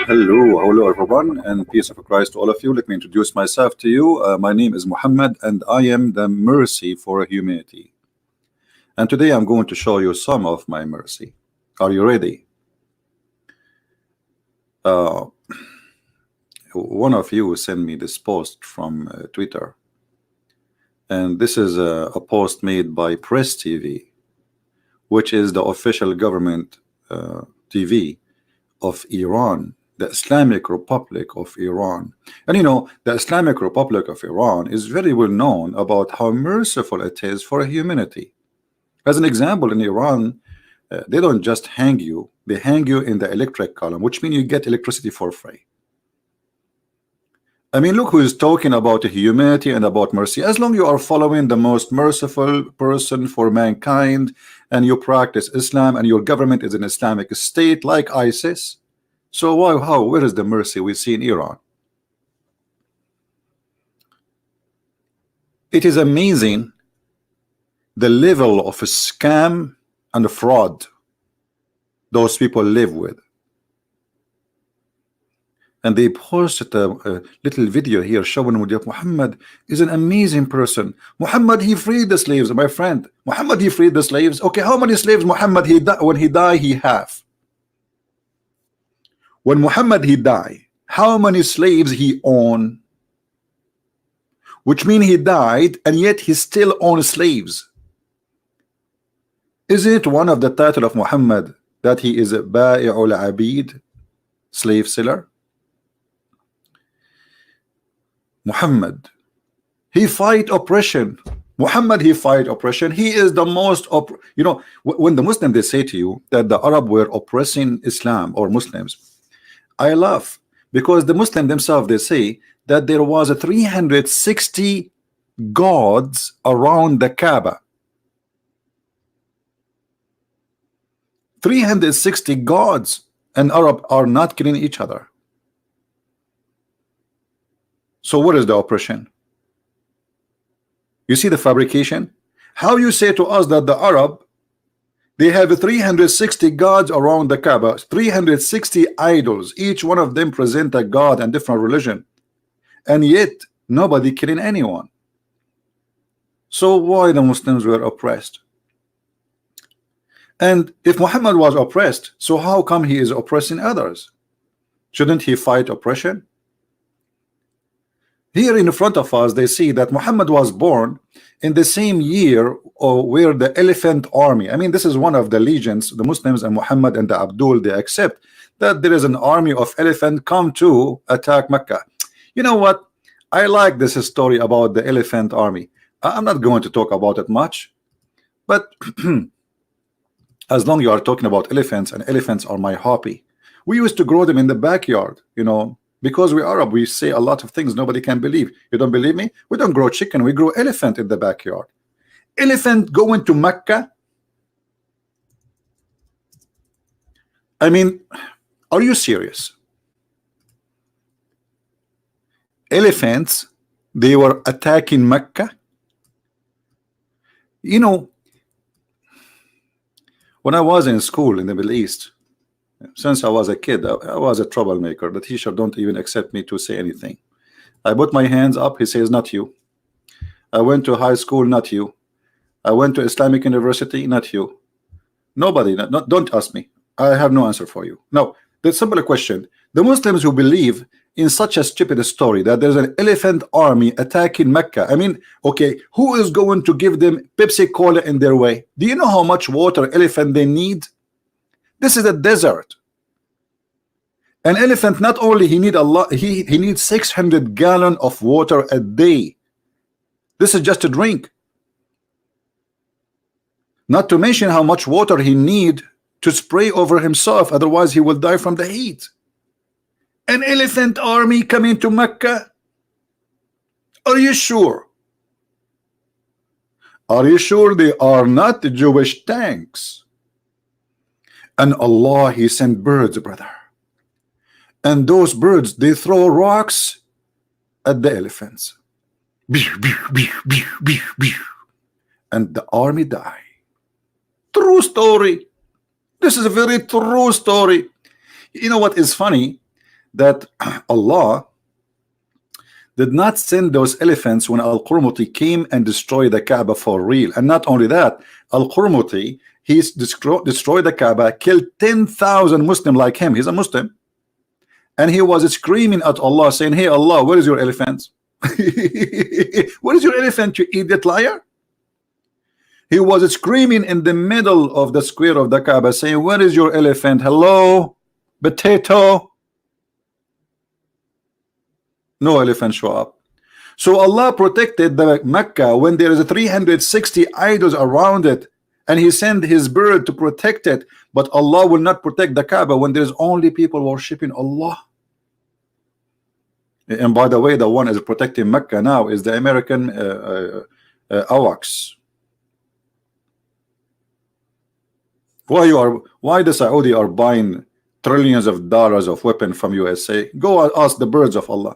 Hello everyone, and peace of Christ to all of you. Let me introduce myself to you. My name is Muhammad, and I am the mercy for humanity. And today I'm going to show you some of my mercy. Are you ready? Uh, one of you sent me this post from Twitter, and this is a post made by Press TV, which is the official government TV of Iran, the Islamic Republic of Iran. And you know, the Islamic Republic of Iran is very well known about how merciful it is for humanity. As an example, in Iran, they don't just hang you, they hang you in the electric column, which means you get electricity for free. I mean, look who is talking about humanity and about mercy. As long as you are following the most merciful person for mankind, and you practice Islam, and your government is an Islamic state like ISIS, so where is the mercy we see in Iran? It is amazing the level of scam and fraud those people live with. And they posted a little video here showing that Muhammad is an amazing person. Muhammad, he freed the slaves, my friend. Muhammad, he freed the slaves. Okay, how many slaves Muhammad when he died he have? When Muhammad he died, how many slaves he own? Which means he died and yet he still owns slaves. Isn't it one of the title of Muhammad that he is a Ba'i'ul Abid, slave seller? Muhammad, he fight oppression. Muhammad, he fight oppression. He is the most you know, when the Muslim they say to you that the Arab were oppressing Islam or Muslims, I laugh, because the Muslim themselves they say that there was a 360 gods around the Kaaba. 360 gods, and Arab are not killing each other. So what is the oppression? You see the fabrication? How you say to us that the Arab, they have 360 gods around the Kaaba, 360 idols, each one of them present a god and different religion, and yet nobody killing anyone. So why the Muslims were oppressed? And if Muhammad was oppressed, so how come he is oppressing others? Shouldn't he fight oppression? Here in front of us, they see that Muhammad was born in the same year where the elephant army, I mean, this is one of the legends, the Muslims and Muhammad and the Abdul, they accept that there is an army of elephant come to attack Mecca. You know what? I like this story about the elephant army. I'm not going to talk about it much, but as long as you are talking about elephants, and elephants are my hobby. We used to grow them in the backyard, you know, because we're Arab, we say a lot of things nobody can believe. You don't believe me? We don't grow chicken, we grow elephant in the backyard. Elephant going to Mecca? I mean, are you serious? Elephants, they were attacking Mecca? You know, when I was in school in the Middle East, since I was a kid, I was a troublemaker. The teacher don't even accept me to say anything. I put my hands up, he says, not you. I went to high school, not you. I went to Islamic University, not you. Nobody, don't ask me. I have no answer for you. Now, the simple question, the Muslims who believe in such a stupid story that there's an elephant army attacking Mecca, I mean, okay, who is going to give them Pepsi Cola in their way? Do you know how much water elephant they need? This is a desert. An elephant, not only he need a lot, he needs 600 gallons of water a day. This is just a drink. Not to mention how much water he need to spray over himself, otherwise he will die from the heat. An elephant army coming to Mecca? Are you sure? Are you sure they are not Jewish tanks? And Allah, he sent birds, brother, and those birds, they throw rocks at the elephants, and the army die. True story. This is a very true story. You know what is funny? that Allah did not send those elephants when Al-Qurmuti came and destroyed the Kaaba for real. And not only that, Al-Qurmuti, he's destroyed the Kaaba, killed 10,000 Muslims like him. He's a Muslim. And he was screaming at Allah, saying, hey Allah, where is your elephant? Where is your elephant, you idiot liar? He was screaming in the middle of the square of the Kaaba, saying, where is your elephant? Hello, potato. No elephant show up. So Allah protected the Mecca when there is 360 idols around it, and he sent his bird to protect it. But Allah will not protect the Kaaba when there's only people worshiping Allah. And by the way, the one is protecting Mecca now is the American AWACS. Why the Saudi are buying trillions of dollars of weapons from USA? Go ask the birds of Allah.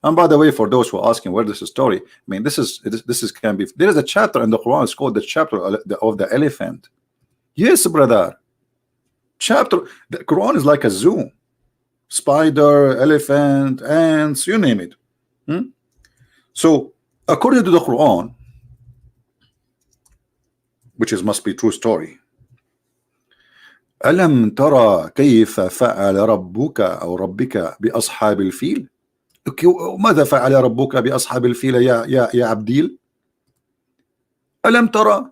And by the way, for those who are asking where this is story, I mean, this is can be. There is a chapter in the Quran. It's called the chapter of the elephant. Yes, brother. Chapter. The Quran is like a zoo. Spider, elephant, ants, you name it. So, according to the Quran, which is must be true story. ألم ترى كيف فعل ربك أو ربك بأصحاب الفيل؟ ماذا فعل ربك بأصحاب الفيل يا عبديل؟ ألم ترى؟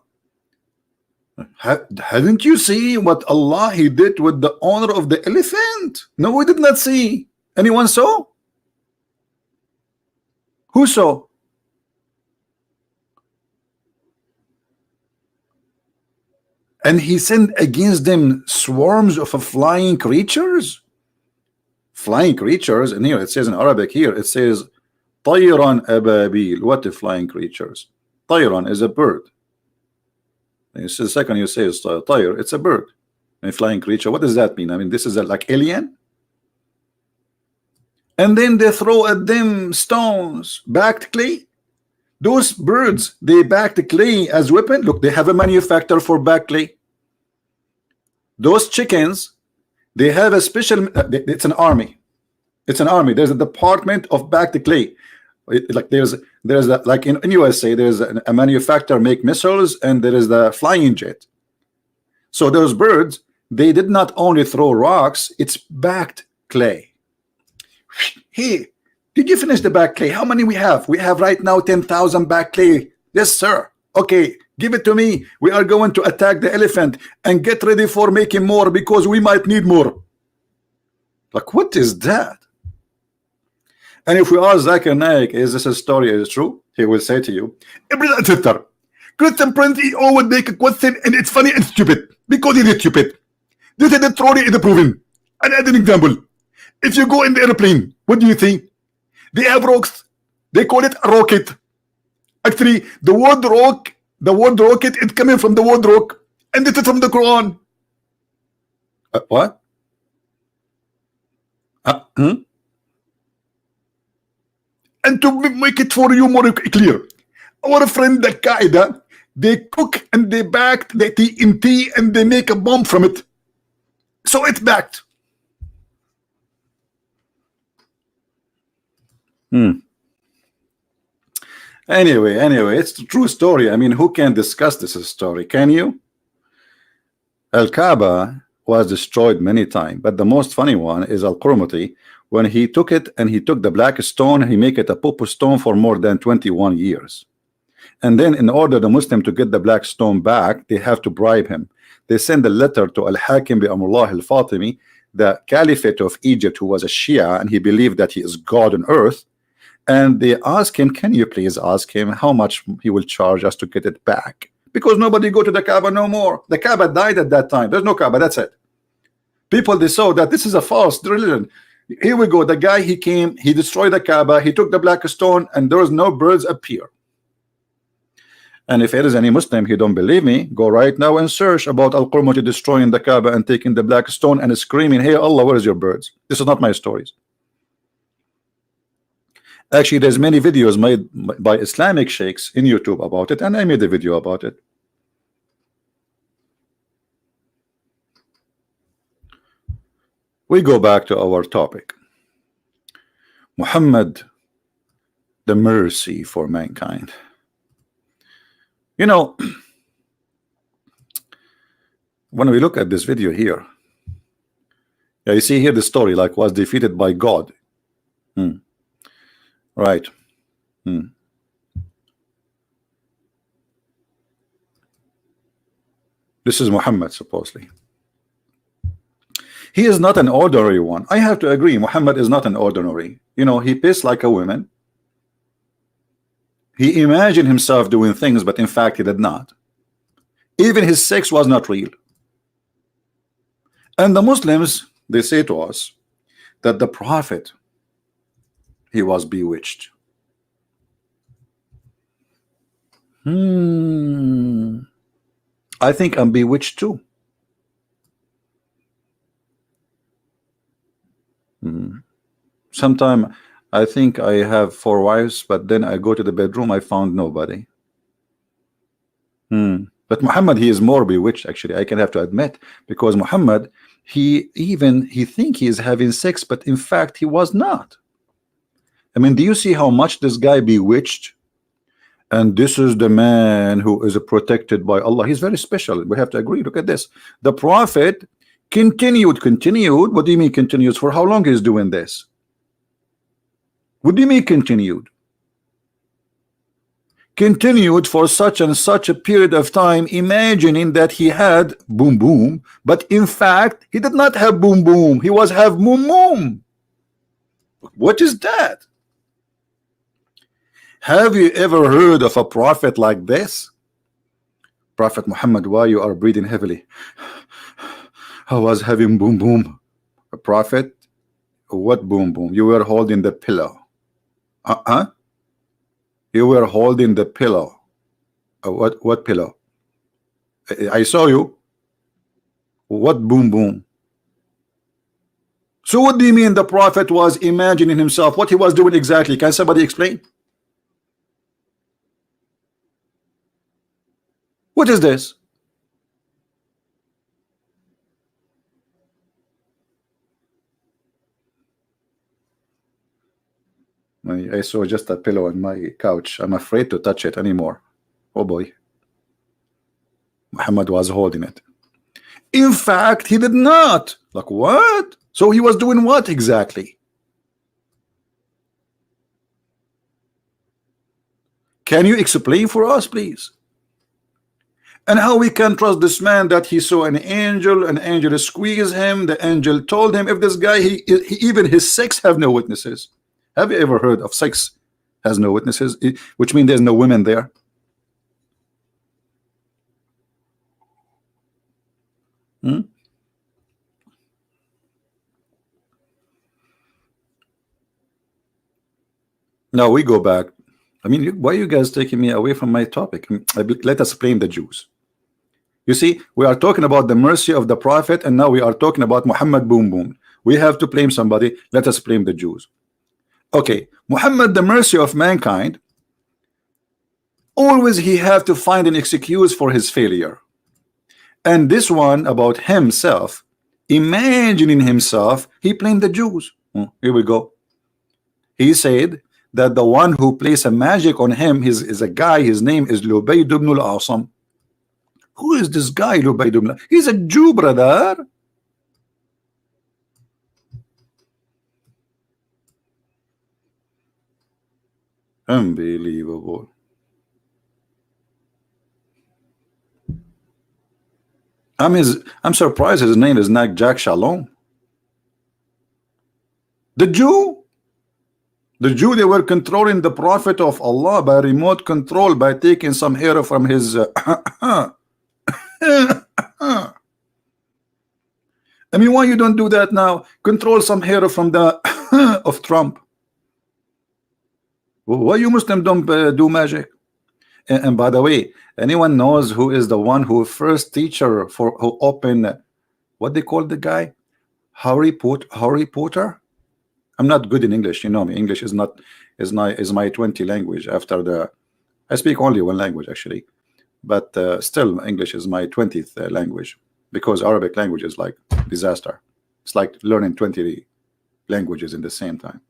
Hadn't you seen what Allah he did with the owner of the elephant? No, we did not see. Anyone saw? Who saw? And he sent against them swarms of flying creatures. Flying creatures, and here it says in Arabic, here it says طيران أبابيل. What the flying creatures? طيران is a bird. And the second you say is طير, it's a bird. A flying creature. What does that mean? I mean, this is like alien. And then they throw at them stones, backed clay. Those birds, they backed clay as weapon. Look, they have a manufacturer for back clay. Those chickens, they have a special. It's an army. It's an army. There's a department of backed clay. Like there's a, like in USA, there's a manufacturer make missiles, and there is the flying jet. So those birds, they did not only throw rocks. It's backed clay. Hey, did you finish the back clay? How many we have? We have right now 10,000 back clay. Yes, sir. Okay, give it to me. We are going to attack the elephant and get ready for making more because we might need more. Like, what is that? And if we ask Zakir Naik, is this a story? Is it true? He will say to you, Christian Prince, he always make a question and it's funny and stupid because he is stupid. This is the story is proven. And as an example, if you go in the airplane, what do you think? They have rocks. They call it a rocket. Actually, the word rocket is coming from the word rock, and it is from the Quran. What? And to make it for you more clear, our friend the Qaeda, they cook and they backed the TNT and they make a bomb from it. So it's backed. Anyway, it's the true story. I mean, who can discuss this story? Can you? Al-Kaaba was destroyed many times, but the most funny one is Al-Qurmuti. When he took it and he took the black stone, he make it a popo stone for more than 21 years. And then in order the Muslim to get the black stone back, they have to bribe him. They send a letter to Al-Hakim bi Amrullah al-Fatimi, the Caliphate of Egypt, who was a Shia, and he believed that he is God on earth. And they ask him, can you please ask him how much he will charge us to get it back? Because nobody go to the Kaaba no more. The Kaaba died at that time. There's no Kaaba, that's it. People, they saw that this is a false religion. Here we go. The guy, he came, he destroyed the Kaaba, he took the black stone, and there was no birds appear. And if there is any Muslim, he don't believe me, go right now and search about Al-Qurmuti destroying the Kaaba and taking the black stone and screaming, hey Allah, where is your birds? This is not my stories. Actually, there's many videos made by Islamic sheikhs in YouTube about it, and I made a video about it. We go back to our topic. Muhammad, the mercy for mankind. You know, when we look at this video here, yeah, you see here the story like was defeated by God. Right. This is Muhammad supposedly. He is not an ordinary one. I have to agree, Muhammad is not an ordinary. You know, he pissed like a woman. He imagined himself doing things, but in fact he did not. Even his sex was not real. And the Muslims, they say to us that the Prophet, he was bewitched. I think I'm bewitched too. Sometime I think I have 4 wives, but then I go to the bedroom, I found nobody. But Muhammad, he is more bewitched, actually. I can have to admit, because Muhammad, he think he is having sex, but in fact he was not. I mean, do you see how much this guy bewitched? And this is the man who is protected by Allah. He's very special. We have to agree. Look at this. The Prophet continued. What do you mean continues? For how long is doing this? What do you mean continued? Continued for such and such a period of time, imagining that he had boom boom, but in fact he did not have boom boom. He was have moom moom. What is that? Have you ever heard of a prophet like this? Prophet Muhammad, why you are breathing heavily? I was having boom boom. A prophet, what boom boom? You were holding the pillow. You were holding the pillow. What pillow? I saw you. What boom boom? So what do you mean the Prophet was imagining himself? What he was doing exactly? Can somebody explain? What is this? I saw just a pillow on my couch. I'm afraid to touch it anymore. Oh boy. Muhammad was holding it. In fact, he did not. Like what? So he was doing what exactly? Can you explain for us, please? And how we can trust this man that he saw an angel squeezed him, the angel told him, if this guy, he even his sex have no witnesses. Have you ever heard of sex has no witnesses? Which means there's no women there. Now we go back. I mean, why are you guys taking me away from my topic? Let us blame the Jews. You see, we are talking about the mercy of the Prophet, and now we are talking about Muhammad boom boom. We have to blame somebody. Let us blame the Jews. Okay, Muhammad, the mercy of mankind, always he have to find an excuse for his failure. And this one about himself, imagining himself, he blamed the Jews. Here we go. He said that the one who plays a magic on him is a guy, his name is Lubayd ibn al-Asam. Who is this guy, Lubayd ibn? He's a Jew, brother. Unbelievable. I'm surprised his name is not Jack Shalom. The Jew, they were controlling the Prophet of Allah by remote control, by taking some hair from his I mean, why you don't do that now? Control some hair from the of Trump. Why you Muslim don't do magic? And by the way, anyone knows who is the one who first teacher who opened what they call the guy? Harry Potter? I'm not good in English, you know me. English is my 20 language. After I speak only one language actually, but still English is my 20th language, because Arabic language is like disaster. It's like learning 20 languages in the same time.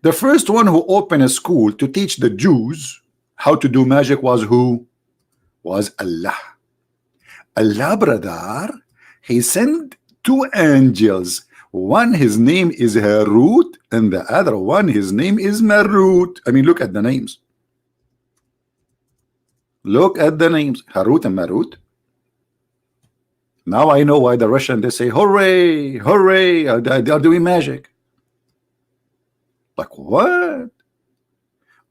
The first one who opened a school to teach the Jews how to do magic was who? Was Allah. Allah, brother, he sent two angels. One, his name is Harut, and the other one, his name is Marut. I mean, look at the names. Look at the names, Harut and Marut. Now I know why the Russian, they say, hooray, hooray, they are doing magic. Like what?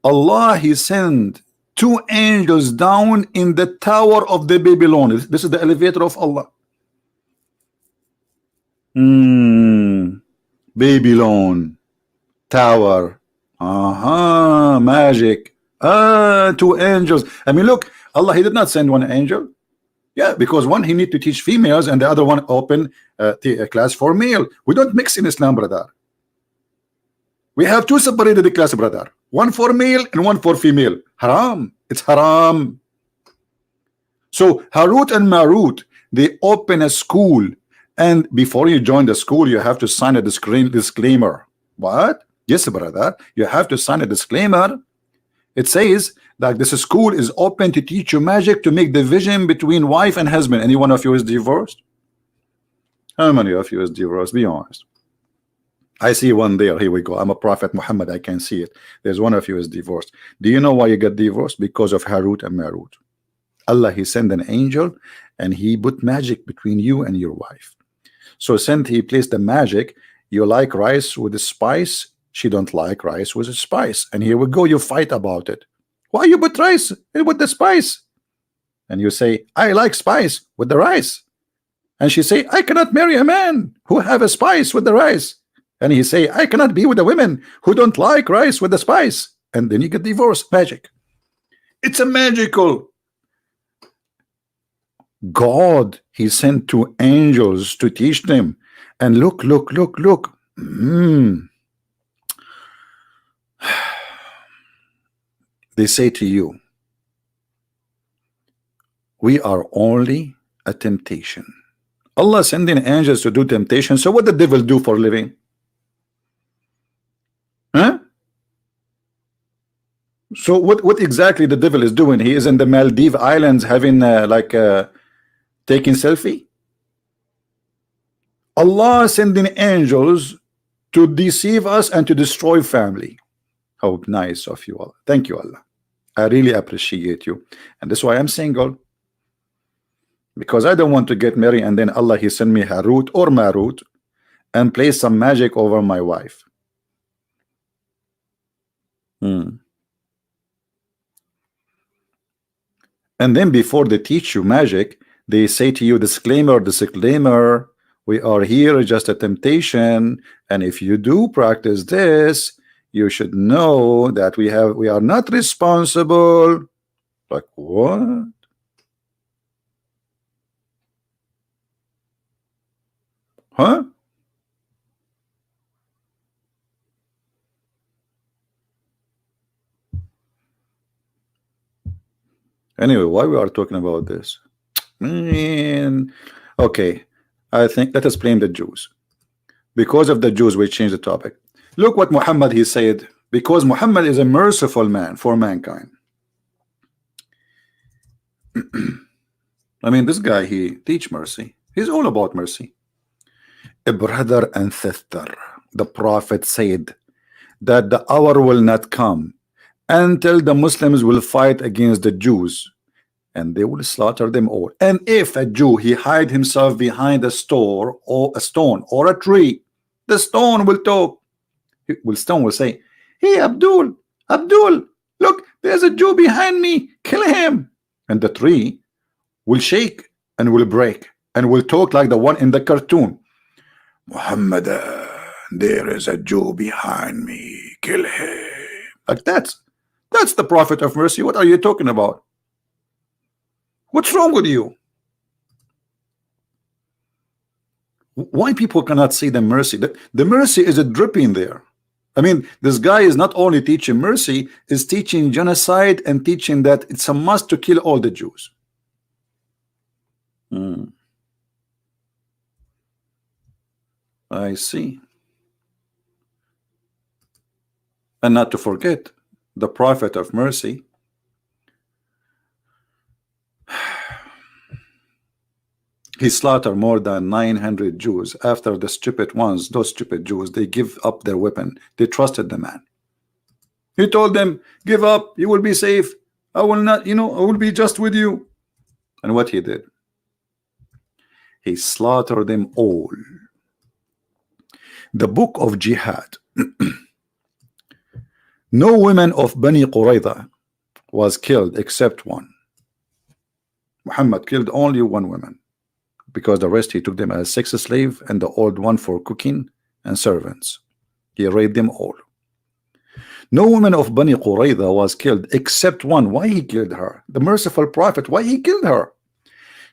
Allah, he sent two angels down in the tower of the Babylon. This is the elevator of Allah. Babylon tower. Magic. Two angels. I mean, look, Allah, he did not send one angel. Yeah, because one he need to teach females and the other one open a class for male. We don't mix in Islam, brother. We have two separated class, brother. One for male and one for female. Haram. It's haram. So Harut and Marut, they open a school, and before you join the school, you have to sign a disclaimer. What? Yes, brother. You have to sign a disclaimer. It says that this school is open to teach you magic to make division between wife and husband. Any one of you is divorced? How many of you is divorced? Be honest. I see one there. Here we go. I'm a prophet Muhammad. I can see it. There's one of you is divorced. Do you know why you got divorced? Because of Harut and Marut. Allah, he sent an angel and he put magic between you and your wife. So since he placed the magic, you like rice with the spice, she don't like rice with the spice. And here we go, you fight about it. Why you put rice with the spice? And you say, I like spice with the rice. And she say, I cannot marry a man who have a spice with the rice. And he say, I cannot be with a woman who don't like rice with the spice. And then you get divorced. Magic. It's a magical. God, he sent two angels to teach them. And look. They say to you, we are only a temptation. Allah sending angels to do temptation. So what the devil do for a living? Huh? So what exactly the devil is doing? He is in the Maldives Islands having taking selfie. Allah sending angels to deceive us and to destroy family. How nice of you all. Thank you, Allah. I really appreciate you. And that's why I'm single. Because I don't want to get married and then Allah, he send me Harut or Marut and play some magic over my wife. And then before they teach you magic, they say to you, disclaimer, we are here just a temptation, and if you do practice this, you should know that we are not responsible. Like what? Huh? Anyway, why we are talking about this? Okay, I think let us blame the Jews. Because of the Jews, we change the topic. Look what Muhammad, he said, because Muhammad is a merciful man for mankind. I mean, this guy, he teach mercy. He's all about mercy. A brother and sister, the Prophet said that the hour will not come until the Muslims will fight against the Jews and they will slaughter them all. And if a Jew, he hide himself behind a stone or a tree, the stone will talk. Stone will say, hey, Abdul, look, there's a Jew behind me, kill him. And the tree will shake and will break and will talk like the one in the cartoon. Muhammad, there is a Jew behind me, kill him. Like that's the Prophet of mercy. What are you talking about? What's wrong with you? Why people cannot see the mercy? The mercy is a dripping there. I mean, this guy is not only teaching mercy, is teaching genocide and teaching that it's a must to kill all the Jews. I see. And not to forget, the prophet of mercy, he slaughtered more than 900 Jews. After the stupid ones, those stupid Jews, they give up their weapon. They trusted the man. He told them, give up, you will be safe. I will not, I will be just with you. And what he did? He slaughtered them all. The book of Jihad. No women of Bani Qurayza was killed except one. Muhammad killed only one woman, because the rest he took them as sex slave, and the old one for cooking and servants. He raped them all. No woman of Bani Qurayza was killed except one. Why he killed her? The merciful prophet, why he killed her?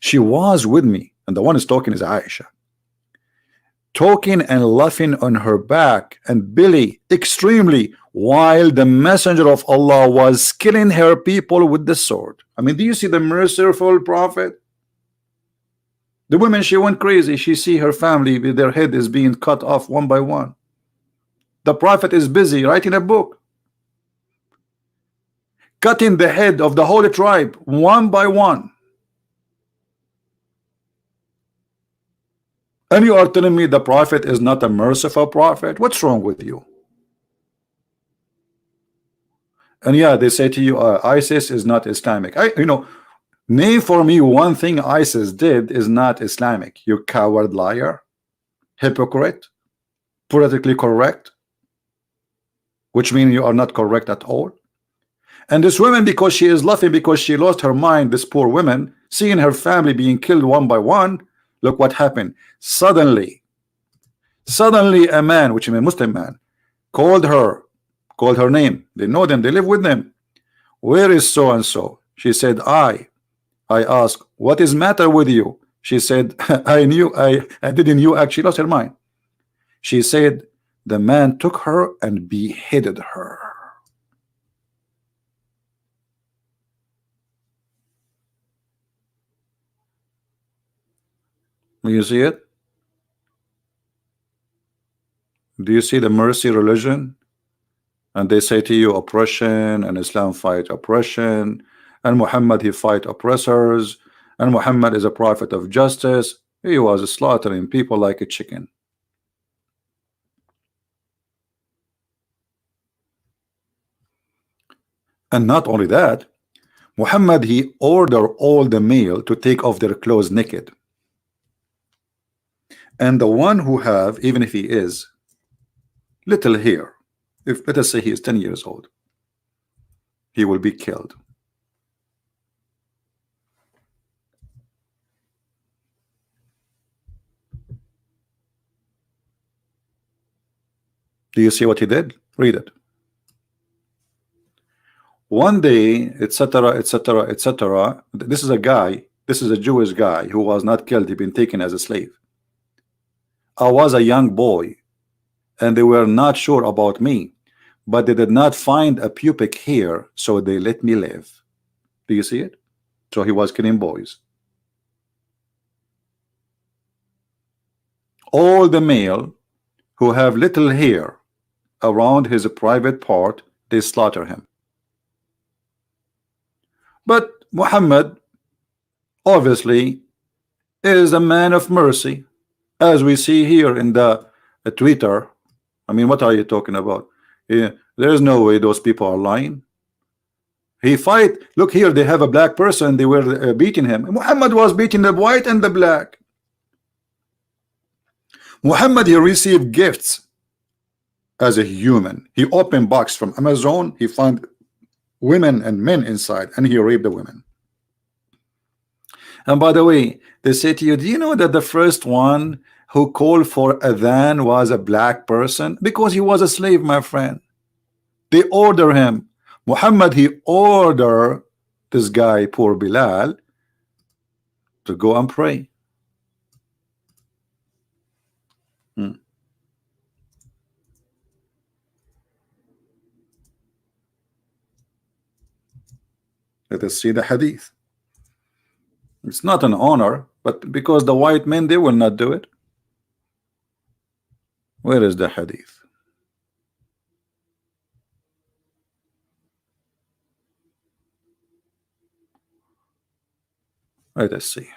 She was with me, and the one is talking is Aisha, talking and laughing on her back and belly extremely, while the messenger of Allah was killing her people with the sword. I mean, do you see the merciful prophet? The woman, she went crazy. She see her family with their head is being cut off one by one. The prophet is busy writing a book, cutting the head of the whole tribe one by one. And you are telling me the prophet is not a merciful prophet? What's wrong with you? And yeah, they say to you, ISIS is not Islamic. Name for me one thing ISIS did is not Islamic. You coward liar, hypocrite, politically correct, which means you are not correct at all. And this woman, because she is laughing because she lost her mind, this poor woman, seeing her family being killed one by one, look what happened. Suddenly a man, which is a Muslim man, called her name. They know them, they live with them. Where is so and so? She said, I asked, what is matter with you? She said, I didn't know. Actually lost her mind. She said, the man took her and beheaded her. You see it? Do you see the mercy religion? And they say to you, oppression, and Islam fight oppression, and Muhammad, he fight oppressors, and Muhammad is a prophet of justice. He was slaughtering people like a chicken. And not only that, Muhammad, he ordered all the male to take off their clothes naked. And the one who have, even if he is little hair, if let us say he is 10 years old, he will be killed. Do you see what he did? Read it. One day, etc., etc., etc. This is a guy, this is a Jewish guy who was not killed. He'd been taken as a slave. I was a young boy, and they were not sure about me, but they did not find a pubic hair, so they let me live. Do you see it? So he was killing boys. All the male who have little hair around his private part, they slaughter him. But Muhammad obviously is a man of mercy, as we see here in the Twitter. I mean, what are you talking about? Yeah, there's no way those people are lying. He fight. Look here, they have a black person. They were beating him. Muhammad was beating the white and the black. Muhammad, he received gifts as a human. He opened box from Amazon. He found women and men inside, and he raped the women. And by the way, they say to you, do you know that the first one who called for adhan was a black person? Because he was a slave, my friend. They order him. Muhammad, he ordered this guy, poor Bilal, to go and pray. Let us see the hadith. It's not an honor, but because the white men, they will not do it. Where is the hadith? Let us see.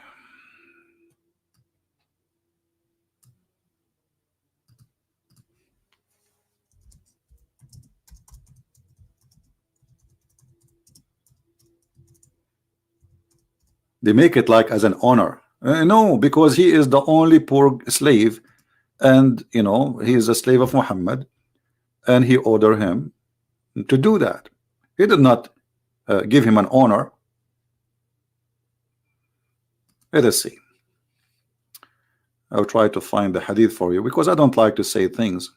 They make it like as an honor. No, because he is the only poor slave, and you know he is a slave of Muhammad, and he ordered him to do that. He did not give him an honor. Let us see. I'll try to find the hadith for you because I don't like to say things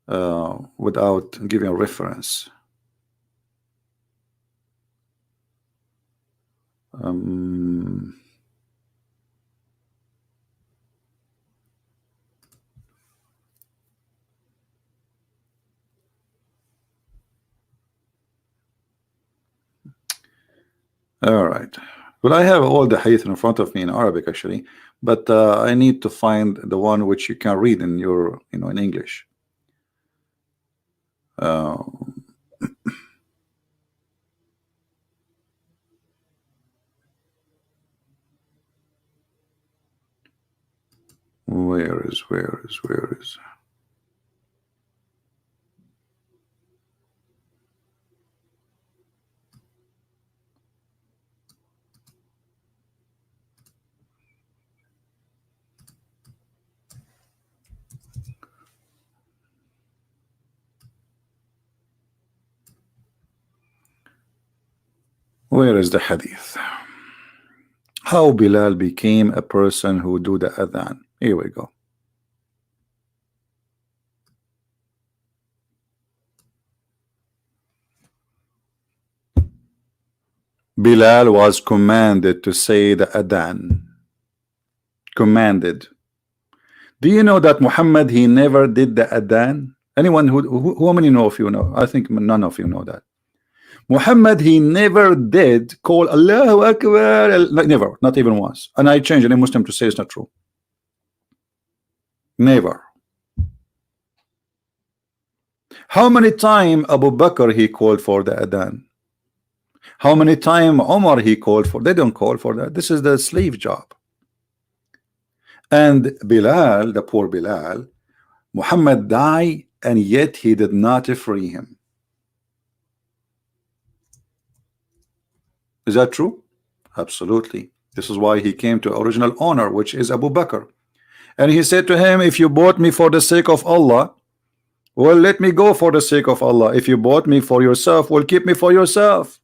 without giving a reference. All right. Well, I have all the hadith in front of me in Arabic actually, but I need to find the one which you can read in your, you know, in English. Where is? Where is the hadith? How Bilal became a person who do the adhan. Here we go. Bilal was commanded to say the adhan. Commanded. Do you know that Muhammad, he never did the adhan? Anyone who how many know of you know? I think none of you know that. Muhammad, he never did call Allahu Akbar, never, not even once. And I change any Muslim to say it's not true. Never. How many times Abu Bakr he called for the adhan? How many times Omar he called for? They don't call for that. This is the slave job. And Bilal, the poor Bilal, Muhammad died, and yet he did not free him. Is that true? Absolutely. This is why he came to original owner, which is Abu Bakr. And he said to him, if you bought me for the sake of Allah, well, let me go for the sake of Allah. If you bought me for yourself, well, keep me for yourself.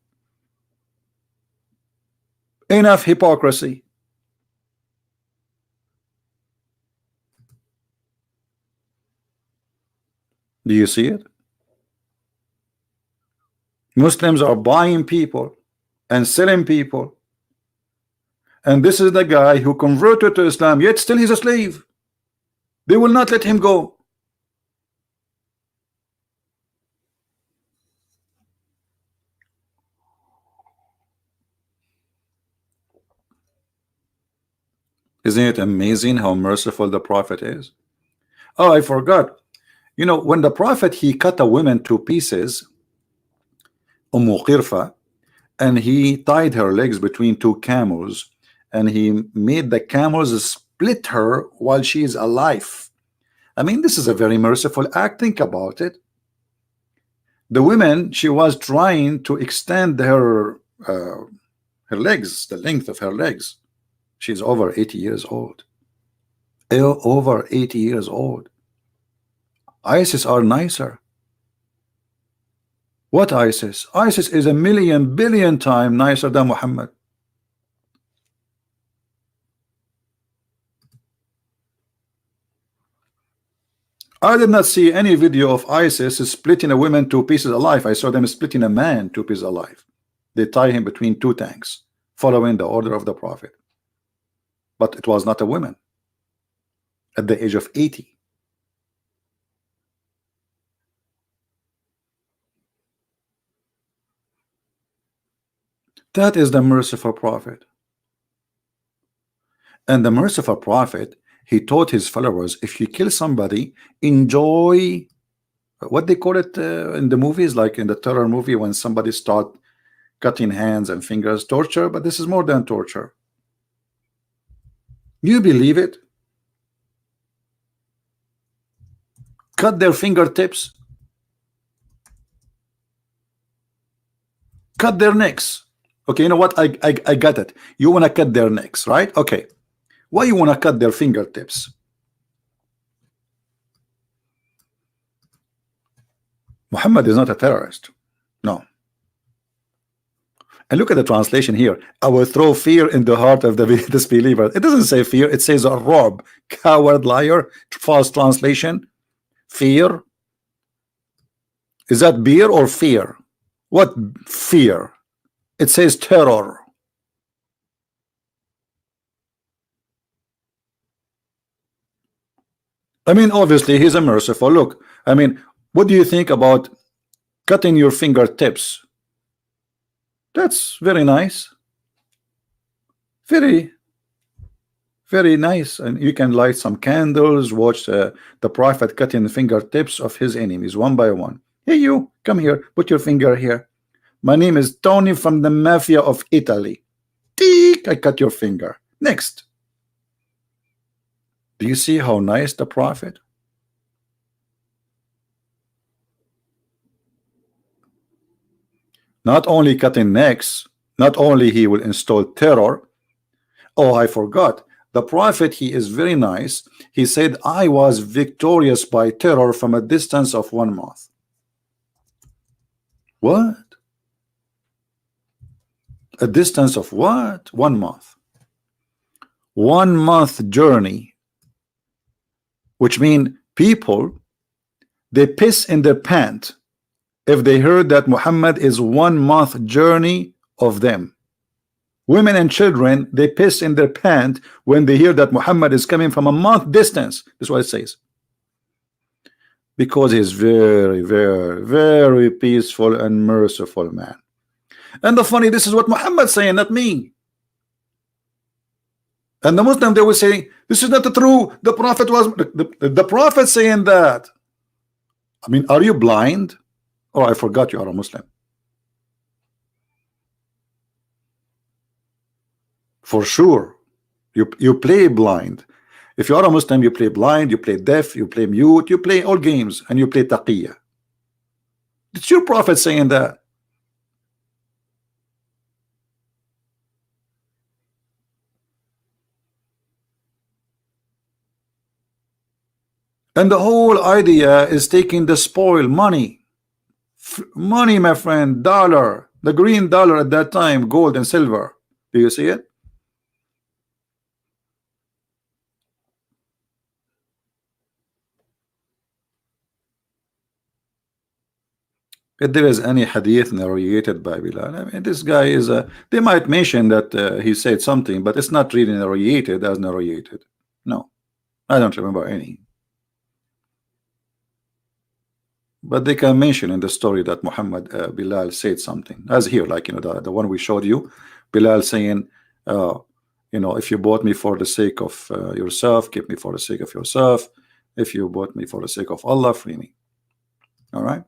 Enough hypocrisy. Do you see it? Muslims are buying people and selling people, and this is the guy who converted to Islam, yet still he's a slave. They will not let him go. Isn't it amazing how merciful the Prophet is? Oh, I forgot. You know, when the Prophet, he cut a woman to pieces, Qirfa, and he tied her legs between two camels, and he made the camels split her while she is alive. I mean, this is a very merciful act. Think about it. The woman, she was trying to extend her legs, the length of her legs. She's over 80 years old. Over 80 years old. ISIS are nicer. What ISIS? ISIS is a million billion times nicer than Muhammad. I did not see any video of ISIS splitting a woman two pieces alive. I saw them splitting a man two pieces alive. They tie him between two tanks, following the order of the Prophet. But it was not a woman at the age of 80. That is the merciful Prophet. And the merciful Prophet, he taught his followers, if you kill somebody, enjoy what they call it in the movies, like in the terror movie, when somebody start cutting hands and fingers torture, but this is more than torture. You believe it? Cut their fingertips, cut their necks. Okay, you know what? I got it. You want to cut their necks, right? Okay. Why you want to cut their fingertips? Muhammad is not a terrorist. No. And look at the translation here. I will throw fear in the heart of the disbeliever. It doesn't say fear. It says a rob, coward, liar. False translation. Fear. Is that beer or fear? What fear? It says terror. I mean, obviously, he's a merciful. Look, I mean, what do you think about cutting your fingertips? That's very nice. Very, very nice. And you can light some candles, watch the prophet cutting the fingertips of his enemies one by one. Hey, you, come here, put your finger here. My name is Tony from the mafia of Italy. Teek, I cut your finger. Next. Do you see how nice the prophet? Not only cutting necks, not only he will install terror. Oh, I forgot. The prophet, he is very nice. He said, I was victorious by terror from a distance of 1 month. What? A distance of what? 1 month. 1 month journey. Which means people, they piss in their pants if they heard that Muhammad is 1 month journey of them. Women and children, they piss in their pants when they hear that Muhammad is coming from a month distance. That's what it says. Because he's very, very, very peaceful and merciful man. And the funny, this is what Muhammad saying, not me. And the Muslim, they will say, this is not true. The prophet was the prophet saying that. I mean, are you blind? Oh, I forgot you are a Muslim. For sure. You play blind. If you are a Muslim, you play blind, you play deaf, you play mute, you play all games, and you play taqiyya. It's your prophet saying that. And the whole idea is taking the spoil money. Money, my friend, dollar, the green dollar at that time, gold and silver. Do you see it? If there is any hadith narrated by Bilal, I mean, this guy is a. They might mention that he said something, but it's not really narrated as narrated. No, I don't remember any. But they can mention in the story that Muhammad Bilal said something, as here, like, you know, the one we showed you, Bilal saying, you know, if you bought me for the sake of yourself, keep me for the sake of yourself. If you bought me for the sake of Allah, free me. All right.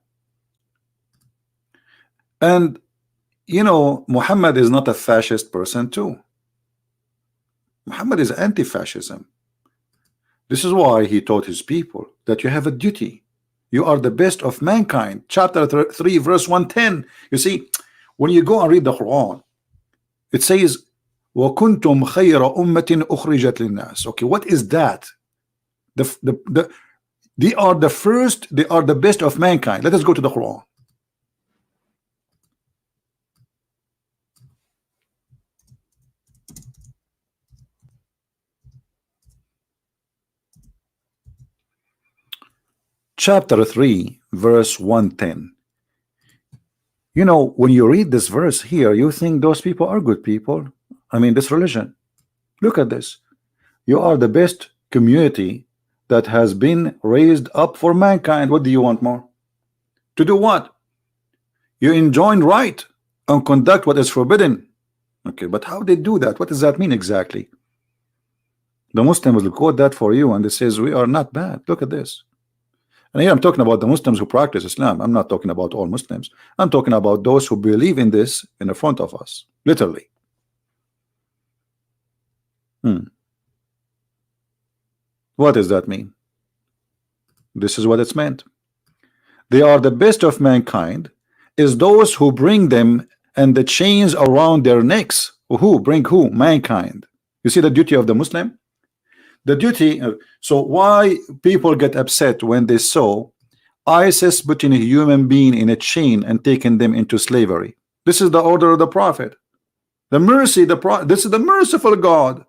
And you know, Muhammad is not a fascist person too. Muhammad is anti-fascism. This is why he taught his people that you have a duty. You are the best of mankind. Chapter 3 verse 110. You see, when you go and read the Quran, it says وَكُنْتُمْ خَيْرَ أُمَّةٍ أُخْرِجَتْ لِلنَّاسِ. Okay, what is that? They are the first, they are the best of mankind. Let us go to the Quran. Chapter 3 verse 110. You know, when you read this verse here, you think those people are good people. I mean, this religion. Look at this. You are the best community that has been raised up for mankind. What do you want more? To do what? You enjoin right and conduct what is forbidden. Okay, but how they do that? What does that mean exactly? The Muslims will quote that for you, and it says we are not bad. Look at this. And here I'm talking about the Muslims who practice Islam. I'm not talking about all Muslims. I'm talking about those who believe in this in the front of us, literally. What does that mean? This is what it's meant. They are the best of mankind, is those who bring them and the chains around their necks. Who bring who? Mankind. You see the duty of the Muslim? The duty. So why people get upset when they saw ISIS putting a human being in a chain and taking them into slavery? This is the order of the Prophet. The mercy, this is the merciful God.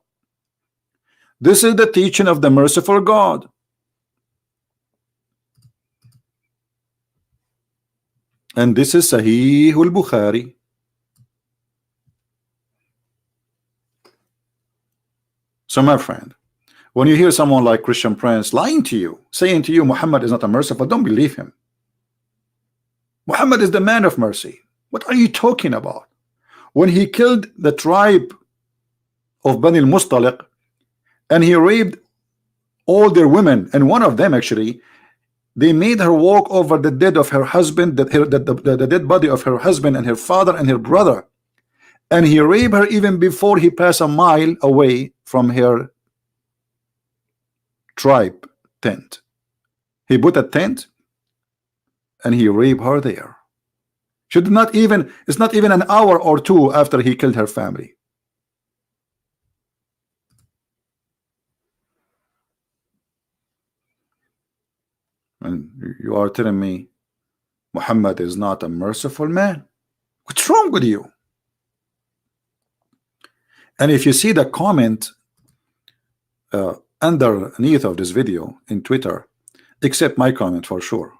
This is the teaching of the merciful God. And this is Sahih al-Bukhari. So my friend, when you hear someone like Christian Prince lying to you, saying to you Muhammad is not a merciful, don't believe him. Muhammad is the man of mercy. What are you talking about? When he killed the tribe of Bani al-Mustaliq and he raped all their women, and one of them actually, they made her walk over the dead of her husband, the dead body of her husband and her father and her brother, and he raped her even before he passed a mile away from her tribe tent. He put a tent and he raped her there. It's not even an hour or two after he killed her family. And you are telling me Muhammad is not a merciful man? What's wrong with you? And if you see the comment underneath of this video in Twitter, except my comment for sure.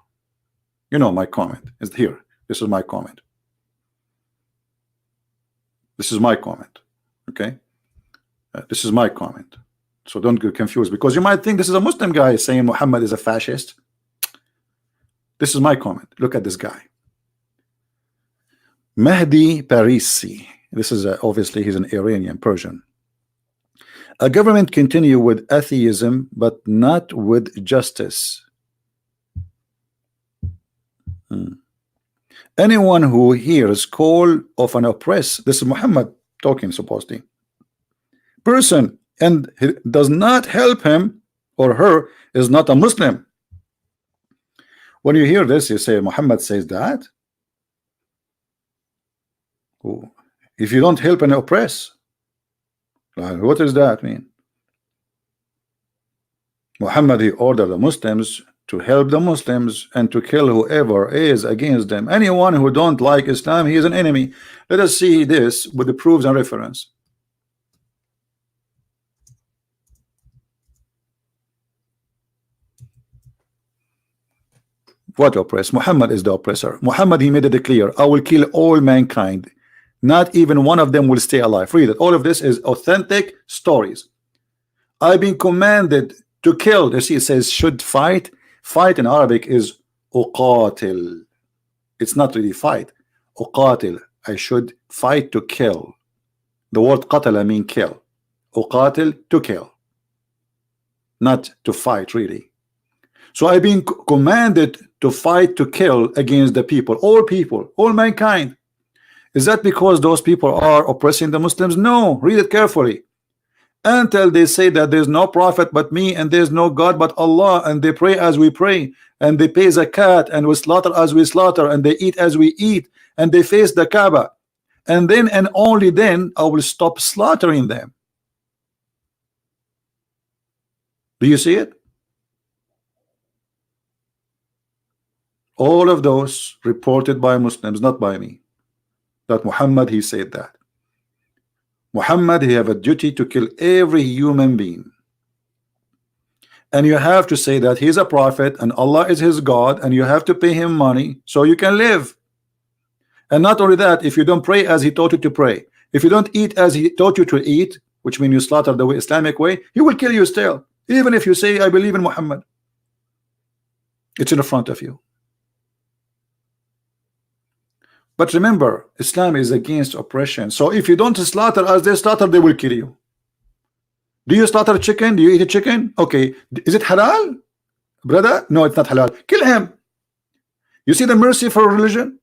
You know my comment is here. This is my comment. This is my comment. Okay? This is my comment. So don't get confused, because you might think this is a Muslim guy saying Muhammad is a fascist. This is my comment. Look at this guy. Mahdi Parisi. This is obviously he's an Iranian Persian. A government continue with atheism but not with justice. Anyone who hears call of an oppressed, this is Muhammad talking supposedly, person and does not help him or her is not a Muslim. When you hear this, you say Muhammad says that. Oh, if you don't help and oppress, what does that mean? Muhammad, he ordered the Muslims to help the Muslims and to kill whoever is against them. Anyone who don't like Islam, he is an enemy. Let us see this with the proofs and reference. What oppress? Muhammad is the oppressor. Muhammad, he made it clear, I will kill all mankind. Not even one of them will stay alive. Read it. All of this is authentic stories. I've been commanded to kill. You see, it says should fight. Fight in Arabic is uqatil. It's not really fight. Uqatil. I should fight to kill. The word qatala mean kill. Uqatil, to kill. Not to fight really. So I've been commanded to fight to kill against the people, all mankind. Is that because those people are oppressing the Muslims? No, read it carefully. Until they say that there's no prophet but me and there's no God but Allah, and they pray as we pray, and they pay zakat, and we slaughter as we slaughter, and they eat as we eat, and they face the Kaaba, and then and only then I will stop slaughtering them. Do you see it? All of those reported by Muslims, not by me. That Muhammad, he said that. Muhammad, he have a duty to kill every human being. And you have to say that he's a prophet and Allah is his God, and you have to pay him money so you can live. And not only that, if you don't pray as he taught you to pray, if you don't eat as he taught you to eat, which means you slaughter the Islamic way, he will kill you still, even if you say I believe in Muhammad. It's in front of you. But remember, Islam is against oppression. So if you don't slaughter as they slaughter, they will kill you. Do you slaughter chicken? Do you eat a chicken? Okay. Is it halal? Brother, no, it's not halal. Kill him. You see the mercy for religion?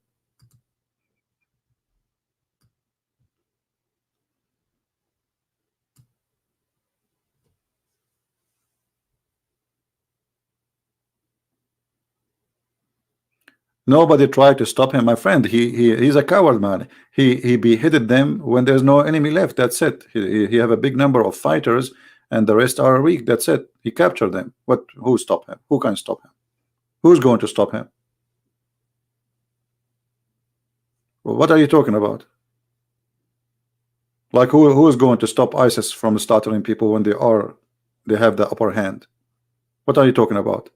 Nobody tried to stop him, my friend. He's a coward, man. He beheaded them when there's no enemy left. That's it. He have a big number of fighters, and the rest are weak. That's it. He captured them. What? Who stop him? Who can stop him? Who's going to stop him? What are you talking about? Like who is going to stop ISIS from slaughtering people when they have the upper hand? What are you talking about?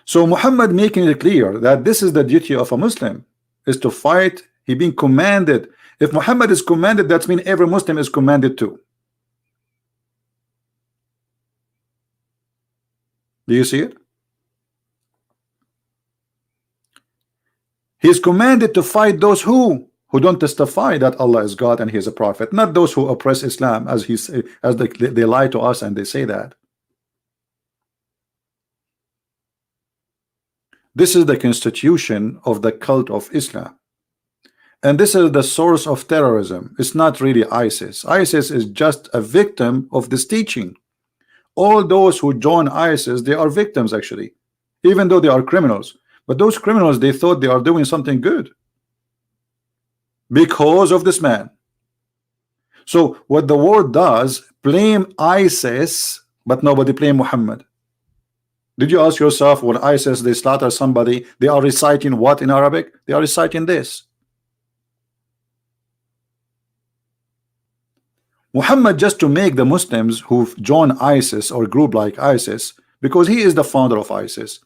So Muhammad making it clear that this is the duty of a Muslim, is to fight. He being commanded. If Muhammad is commanded, that means every Muslim is commanded too. Do you see it? He is commanded to fight those who don't testify that Allah is God and He is a prophet, not those who oppress Islam, as they lie to us and they say that. This is the constitution of the cult of Islam, and this is the source of terrorism. It's not really ISIS. ISIS is just a victim of this teaching. All those who join ISIS, they are victims actually, even though they are criminals. But those criminals, they thought they are doing something good because of this man. So what the world does, blame ISIS, but nobody blame Muhammad. Did you ask yourself, when ISIS they slaughter somebody, they are reciting what in Arabic? They are reciting this. Muhammad, just to make the Muslims who join ISIS or group like ISIS, because he is the founder of ISIS,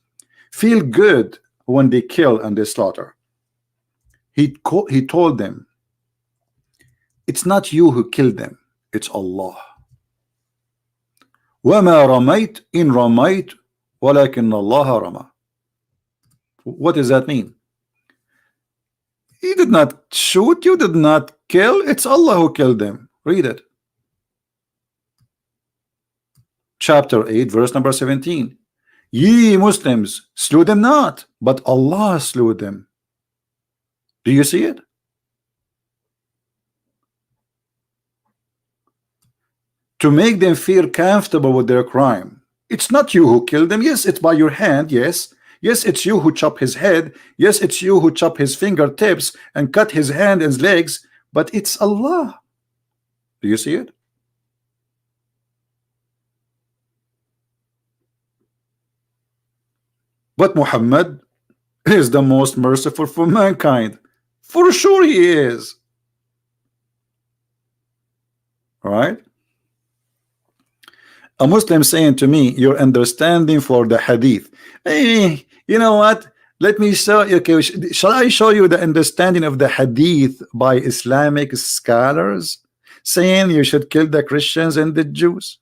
feel good when they kill and they slaughter. He told them, it's not you who killed them, it's Allah. وَمَا رَمَيْتَ إِن رَمَيْتَ وَلَكِنَّ اللَّهَ رَمَى. What does that mean? You did not shoot, you did not kill, it's Allah who killed them. Read it. Chapter 8, verse number 17. Ye Muslims slew them not, but Allah slew them. Do you see it? To make them feel comfortable with their crime. It's not you who killed them. Yes, it's by your hand. Yes. Yes, it's you who chop his head. Yes, it's you who chop his fingertips and cut his hand and his legs. But it's Allah. Do you see it? But Muhammad is the most merciful for mankind. For sure he is. All right? A Muslim saying to me, your understanding for the hadith. Hey, you know what? Let me show you. Okay, shall I show you the understanding of the hadith by Islamic scholars saying you should kill the Christians and the Jews?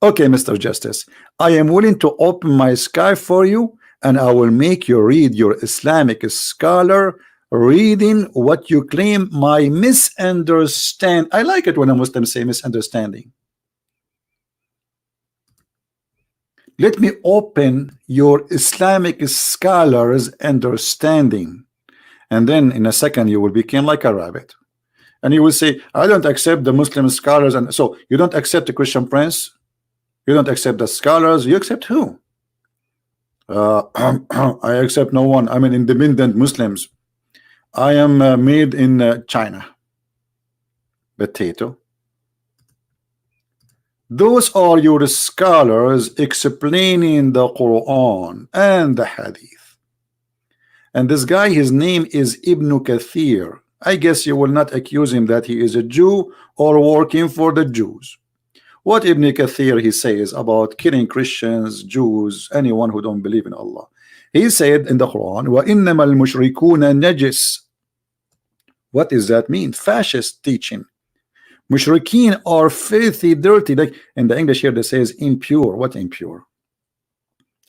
Okay, Mr. Justice, I am willing to open my sky for you, and I will make you read your Islamic scholar reading what you claim my misunderstand. I like it when a Muslim say misunderstanding. Let me open your Islamic scholars understanding, and then in a second you will become like a rabbit, and you will say, I don't accept the Muslim scholars. And so you don't accept the Christian Prince, you don't accept the scholars, you accept who? I accept no one. I'm an independent Muslims. I am made in China. Potato. Those are your scholars explaining the Quran and the Hadith. And this guy, his name is Ibn Kathir. I guess you will not accuse him that he is a Jew or working for the Jews. What Ibn Kathir he says about killing Christians, Jews, anyone who don't believe in Allah. He said in the Quran, وَإِنَّمَا الْمُشْرِكُونَ نَجِسٌ. What does that mean? Fascist teaching. Mushrikeen are filthy, dirty. Like in the English here, it says impure. What impure?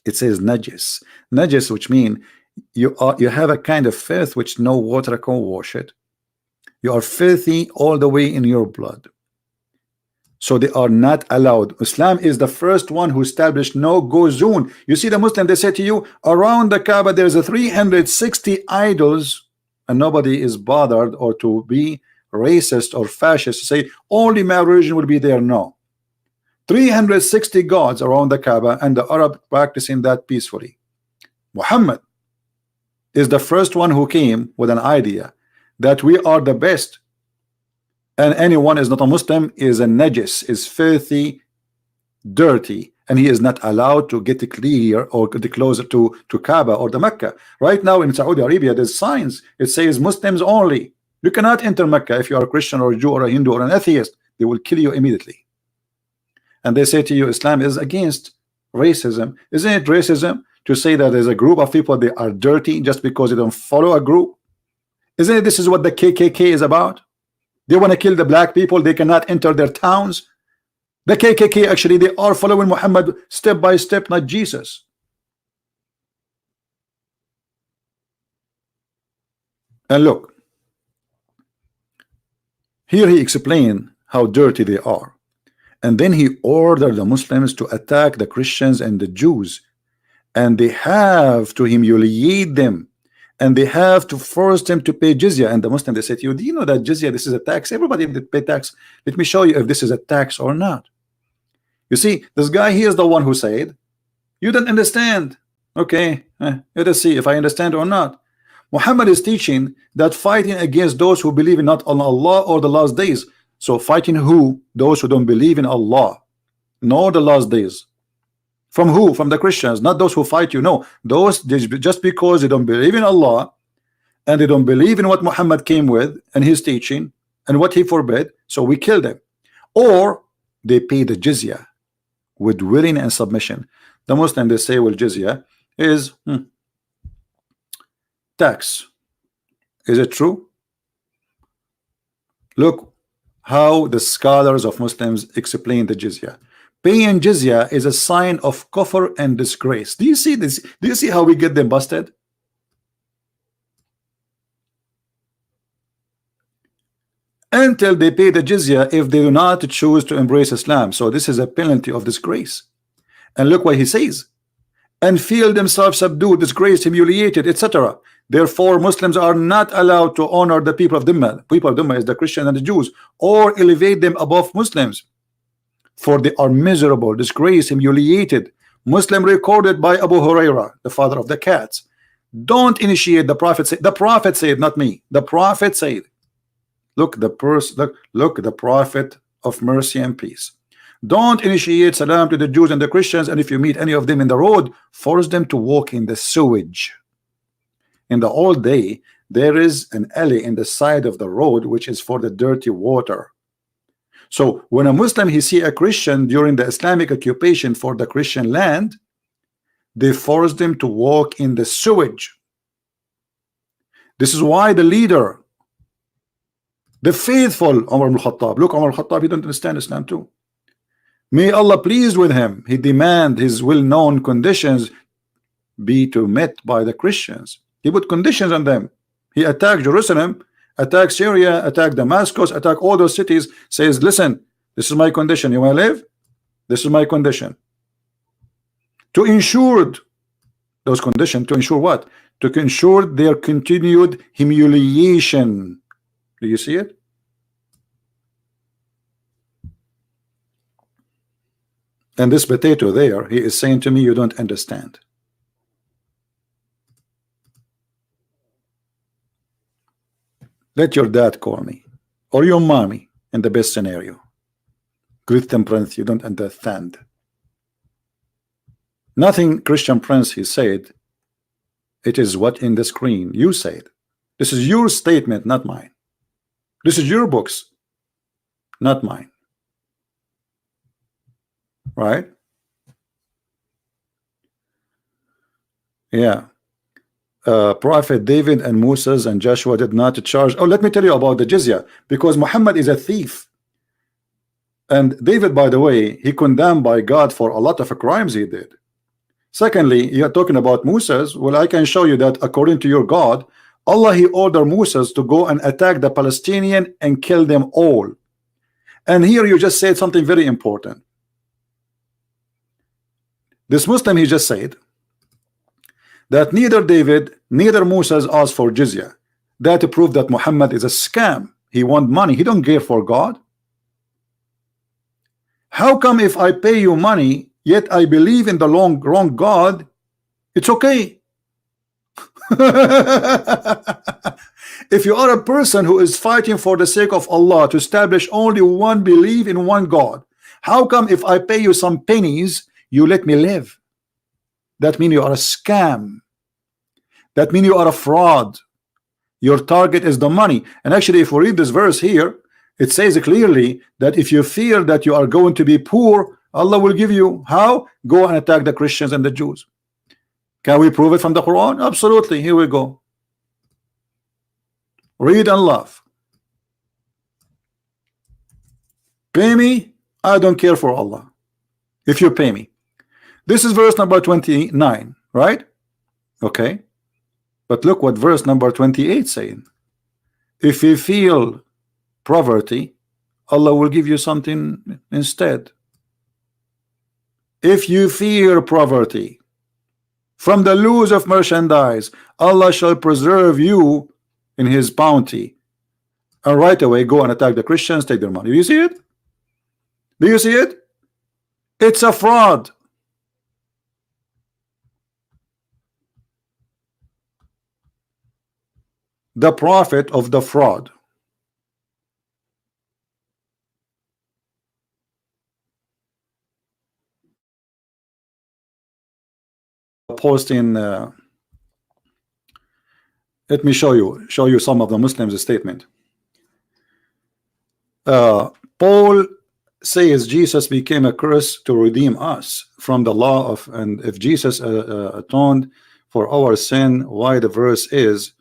It says najis. Najis, which mean you have a kind of filth which no water can wash it. You are filthy all the way in your blood. So they are not allowed. Islam is the first one who established no-go zone. You see the Muslim, they say to you, around the Kaaba there's a 360 idols, and nobody is bothered or to be racist or fascist to say only my religion will be there. No, 360 gods around the Kaaba, and the Arab practicing that peacefully. Muhammad is the first one who came with an idea that we are the best, and anyone is not a Muslim is a najis, is filthy, dirty, and he is not allowed to get clear or get closer to Kaaba or the Mecca. Right now in Saudi Arabia there's signs, it says Muslims only. You cannot enter Mecca if you are a Christian or a Jew or a Hindu or an atheist. They will kill you immediately. And they say to you Islam is against racism. Isn't it racism to say that there's a group of people they are dirty just because they don't follow a group? Isn't it this is what the KKK is about? They want to kill the black people, they cannot enter their towns. The KKK actually they are following Muhammad step by step, not Jesus. And look, here he explained how dirty they are, and then he ordered the Muslims to attack the Christians and the Jews, and they have to humiliate them, and they have to force them to pay jizya. And the Muslim, they say to you, do you know that jizya, this is a tax? Everybody that pay tax. Let me show you if this is a tax or not. You see, this guy, he is the one who said, you don't understand. Okay, let us see if I understand or not. Muhammad is teaching that fighting against those who believe in not on Allah or the last days. So fighting who? Those who don't believe in Allah nor the last days. From who? From the Christians, not those who fight you. No, those just because they don't believe in Allah and they don't believe in what Muhammad came with and his teaching and what he forbid, so we kill them. Or they pay the jizya with willing and submission. The Muslim, they say, well, jizya is tax. Is it true? Look how the scholars of Muslims explain the jizya. Paying jizya is a sign of kufr and disgrace. Do you see this? Do you see how we get them busted? Until they pay the jizya if they do not choose to embrace Islam. So this is a penalty of disgrace. And look what he says. And feel themselves subdued, disgraced, humiliated, etc. Therefore, Muslims are not allowed to honor the people of Dhimma. People of Dhimma is the Christians and the Jews, or elevate them above Muslims. For they are miserable, disgraced, humiliated. Muslim recorded by Abu Huraira, the father of the cats. Don't initiate, the Prophet said. The Prophet said, not me. The Prophet said. Look, the Prophet of mercy and peace. Don't initiate salam to the Jews and the Christians, and if you meet any of them in the road, force them to walk in the sewage. In the old day, there is an alley in the side of the road which is for the dirty water. So when a Muslim he see a Christian during the Islamic occupation for the Christian land, they force them to walk in the sewage. This is why the leader, the faithful Umar ibn Khattab, look, Umar ibn Khattab, he don't understand Islam too. May Allah pleased with him, he demand his well-known conditions be to met by the Christians. He put conditions on them. He attacked Jerusalem, attack Syria, attack Damascus, attack all those cities, says, listen, this is my condition. You want to live? This is my condition. To ensure those conditions, to ensure what? To ensure their continued humiliation. Do you see it? And this potato there, he is saying to me, you don't understand. Let your dad call me, or your mommy, in the best scenario. Christian Prince, you don't understand. Nothing Christian Prince, he said. It is what in the screen you said. This is your statement, not mine. This is your books, not mine. Right? Yeah. Prophet David and Moses and Joshua did not charge. Oh, let me tell you about the jizya, because Muhammad is a thief. And David, by the way, he condemned by God for a lot of crimes he did. Secondly, you're talking about Moses. Well, I can show you that according to your God, Allah, he ordered Moses to go and attack the Palestinian and kill them all. And here you just said something very important. This Muslim, he just said that neither David, neither Moses asked for jizya. That proved that Muhammad is a scam. He want money. He don't care for God. How come if I pay you money, yet I believe in the wrong God, it's okay? If you are a person who is fighting for the sake of Allah to establish only one belief in one God, how come if I pay you some pennies, you let me live? That means you are a scam. That means you are a fraud. Your target is the money. And actually, if we read this verse here, it says clearly that if you fear that you are going to be poor, Allah will give you. How? Go and attack the Christians and the Jews. Can we prove it from the Quran? Absolutely. Here we go. Read and laugh. Pay me, I don't care for Allah. If you pay me. This is verse number 29, right? Okay. But look what verse number 28 saying. If you feel poverty, Allah will give you something instead. If you fear poverty from the loss of merchandise, Allah shall preserve you in his bounty. And right away go and attack the Christians, take their money. Do you see it? Do you see it? It's a fraud. The prophet of the fraud. Posting let me show you some of the Muslims' statement. Paul says Jesus became a curse to redeem us from the law of, and if Jesus atoned for our sin, why the verse is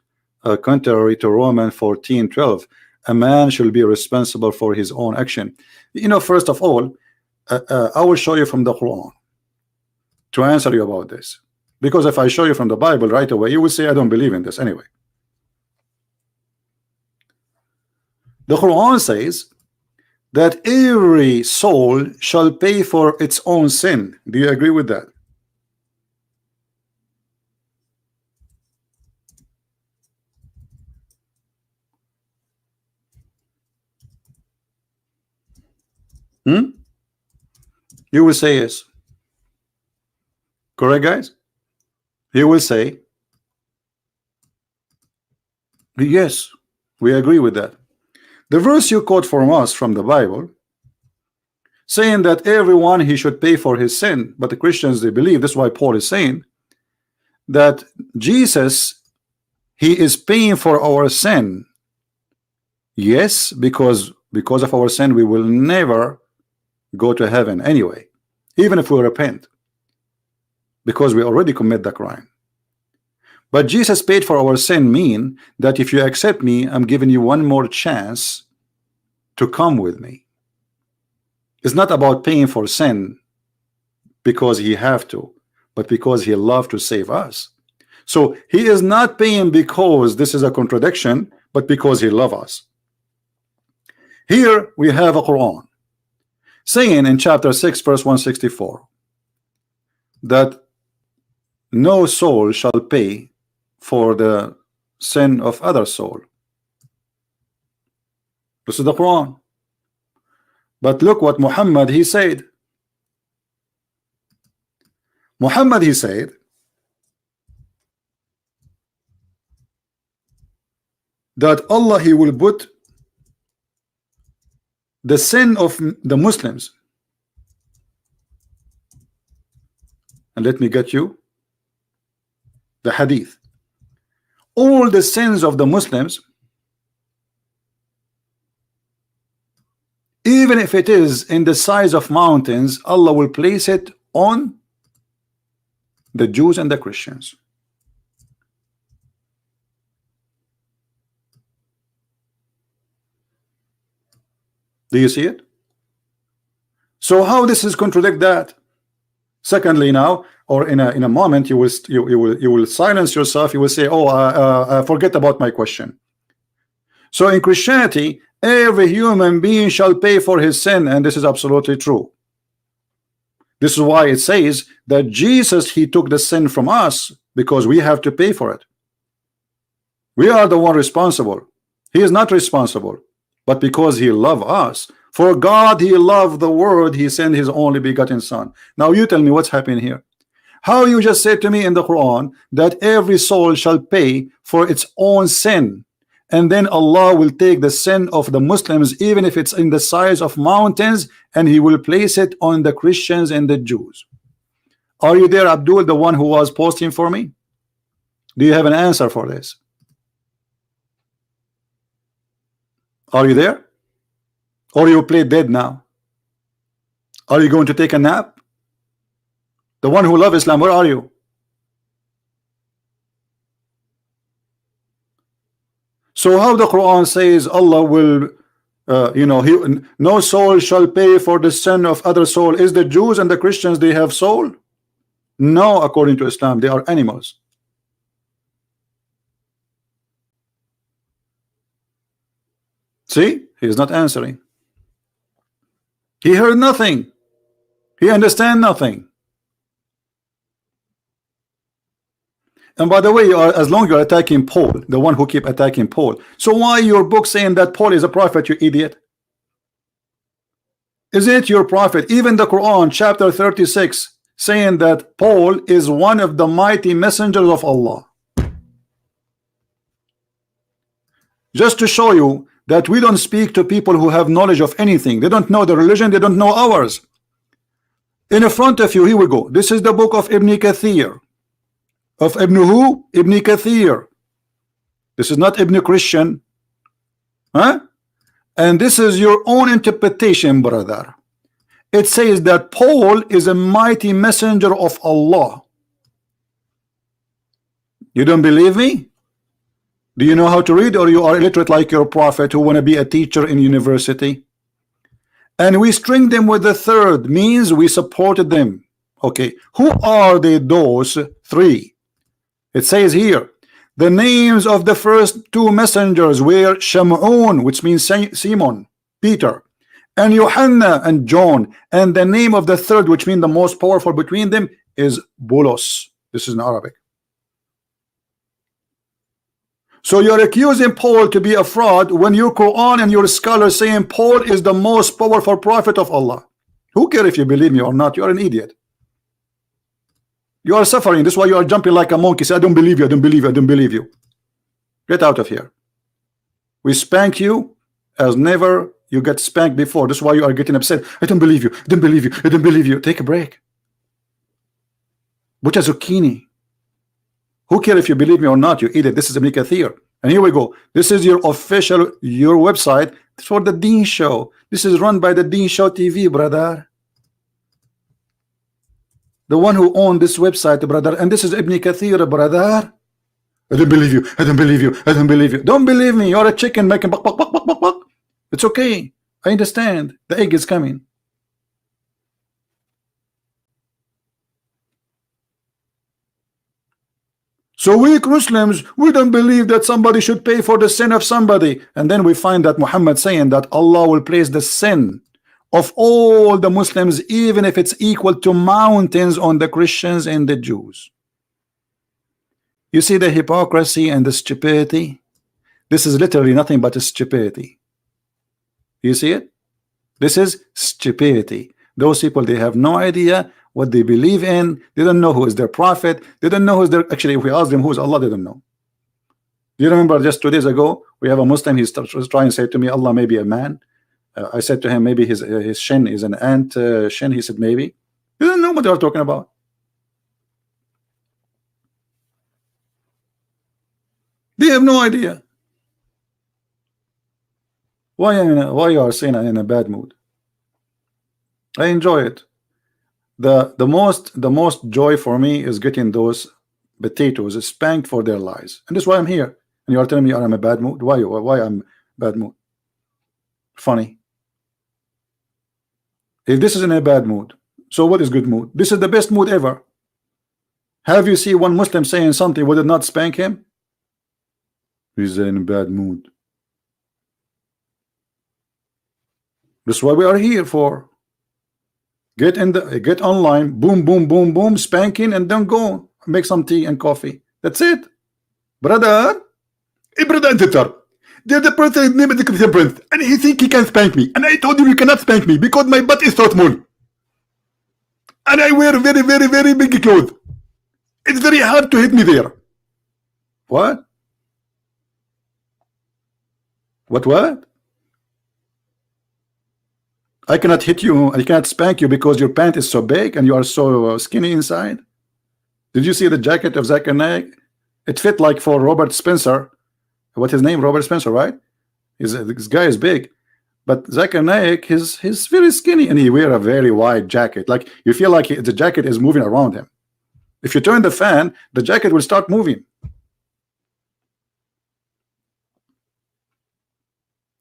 contrary to Romans 14:12. A man should be responsible for his own action. You know, first of all, I will show you from the Quran to answer you about this. Because if I show you from the Bible right away, you will say I don't believe in this anyway. The Quran says that every soul shall pay for its own sin. Do you agree with that? You will say yes. Correct, guys? He will say yes, we agree with that. The verse you quote from us from the Bible saying that everyone he should pay for his sin, but the Christians, they believe, that's why Paul is saying that Jesus, he is paying for our sin. Yes, because of our sin we will never go to heaven anyway, even if we repent, because we already commit the crime. But Jesus paid for our sin mean that if you accept me, I'm giving you one more chance to come with me. It's not about paying for sin because he have to, but because he loved to save us. So he is not paying because this is a contradiction, but because he loves us. Here we have a Quran saying in chapter 6 verse 164 that no soul shall pay for the sin of other soul. This is the Quran. But look what Muhammad he said. Muhammad he said that Allah he will put the sin of the Muslims, and let me get you the hadith. All the sins of the Muslims, even if it is in the size of mountains, Allah will place it on the Jews and the Christians. Do you see it? So how this is contradict that? Secondly, now or in a moment you will silence yourself. You will say, oh, forget about my question. So in Christianity, Every human being shall pay for his sin, and this is absolutely true. This is why it says that Jesus, he took the sin from us because we have to pay for it. We are the one responsible. He is not responsible, but because he loved us. For God, he loved the world, he sent his only begotten son. Now you tell me what's happening here. How you just said to me in the Quran that every soul shall pay for its own sin, and then Allah will take the sin of the Muslims, even if it's in the size of mountains, and he will place it on the Christians and the Jews. Are you there, Abdul, the one who was posting for me? Do you have an answer for this? Are you there? Or you play dead now? Are you going to take a nap? The one who loves Islam, where are you? So how the Quran says Allah will, no soul shall pay for the sin of other soul. Is the Jews and the Christians, they have soul? No, according to Islam, they are animals. See, he is not answering. He heard nothing. He understand nothing. And by the way, as long as you're attacking Paul, the one who keep attacking Paul, so why your book saying that Paul is a prophet, you idiot? Is it your prophet? Even the Quran, chapter 36, saying that Paul is one of the mighty messengers of Allah. Just to show you that we don't speak to people who have knowledge of anything. They don't know the religion, they don't know ours. In front of you, here we go. This is the book of Ibn Kathir. Of Ibn who? Ibn Kathir. This is not Ibn Christian. Huh? And this is your own interpretation, brother. It says that Paul is a mighty messenger of Allah. You don't believe me? Do you know how to read, or you are illiterate like your prophet who want to be a teacher in university? And we string them with the third, means we supported them. Okay, who are those three? It says here, the names of the first two messengers were Shamun, which means Simon, Peter, and Yohanna and John, and the name of the third, which means the most powerful between them, is Bulos. This is in Arabic. So you're accusing Paul to be a fraud when your Quran and your scholars saying Paul is the most powerful prophet of Allah. Who cares if you believe me or not? You are an idiot. You are suffering. This is why you are jumping like a monkey. Say, I don't believe you, I don't believe you, I don't believe you. Get out of here. We spank you as never you get spanked before. This is why you are getting upset. I don't believe you, I don't believe you, I don't believe you. Take a break. Butcha zucchini. Who cares if you believe me or not? You idiot. This is Ibn Kathir. And here we go. This is your official, your website for the Deen Show. This is run by the Deen Show TV, brother. The one who owned this website, brother. And this is Ibn Kathir, brother. I don't believe you. I don't believe you. I don't believe you. Don't believe me. You're a chicken making buck, buck, buck, buck, buck, buck. It's okay. I understand. The egg is coming. So we Muslims, we don't believe that somebody should pay for the sin of somebody. And then we find that Muhammad saying that Allah will place the sin of all the Muslims, even if it's equal to mountains, on the Christians and the Jews. You see the hypocrisy and the stupidity? This is literally nothing but a stupidity. You see it? This is stupidity. Those people, they have no idea what they believe in. They don't know who is their prophet. They don't know who's their, actually, if we ask them who's Allah, they don't know. Do you remember just 2 days ago, we have a Muslim, he's trying to say to me, Allah may be a man. I said to him, maybe his shin is an ant shin. He said, maybe. You don't know what they are talking about. They have no idea. Why you are saying I'm in a bad mood? I enjoy it. The most joy for me is getting those potatoes spanked for their lies, and that's why I'm here. And you are telling me I'm in a bad mood. Why I'm bad mood? Funny. If this is in a bad mood, so what is good mood? This is the best mood ever. Have you seen one Muslim saying something, would it not spank him? He's in a bad mood. That's what we are here for. Get online, boom, boom, boom, boom, spanking, and then go make some tea and coffee. That's it, brother. Hey, brother and sister. There's a person named the Christian Prince, and he think he can spank me. And I told him you cannot spank me because my butt is so small, and I wear very, very, very big clothes. It's very hard to hit me there. What? What? I cannot hit you. I cannot spank you because your pant is so big and you are so skinny inside. Did you see the jacket of Zakir Naik? It fit like for Robert Spencer. What's his name? Robert Spencer, right? This guy is big, but Zakir Naik, he's very skinny and he wear a very wide jacket. Like you feel like the jacket is moving around him. If you turn the fan, the jacket will start moving.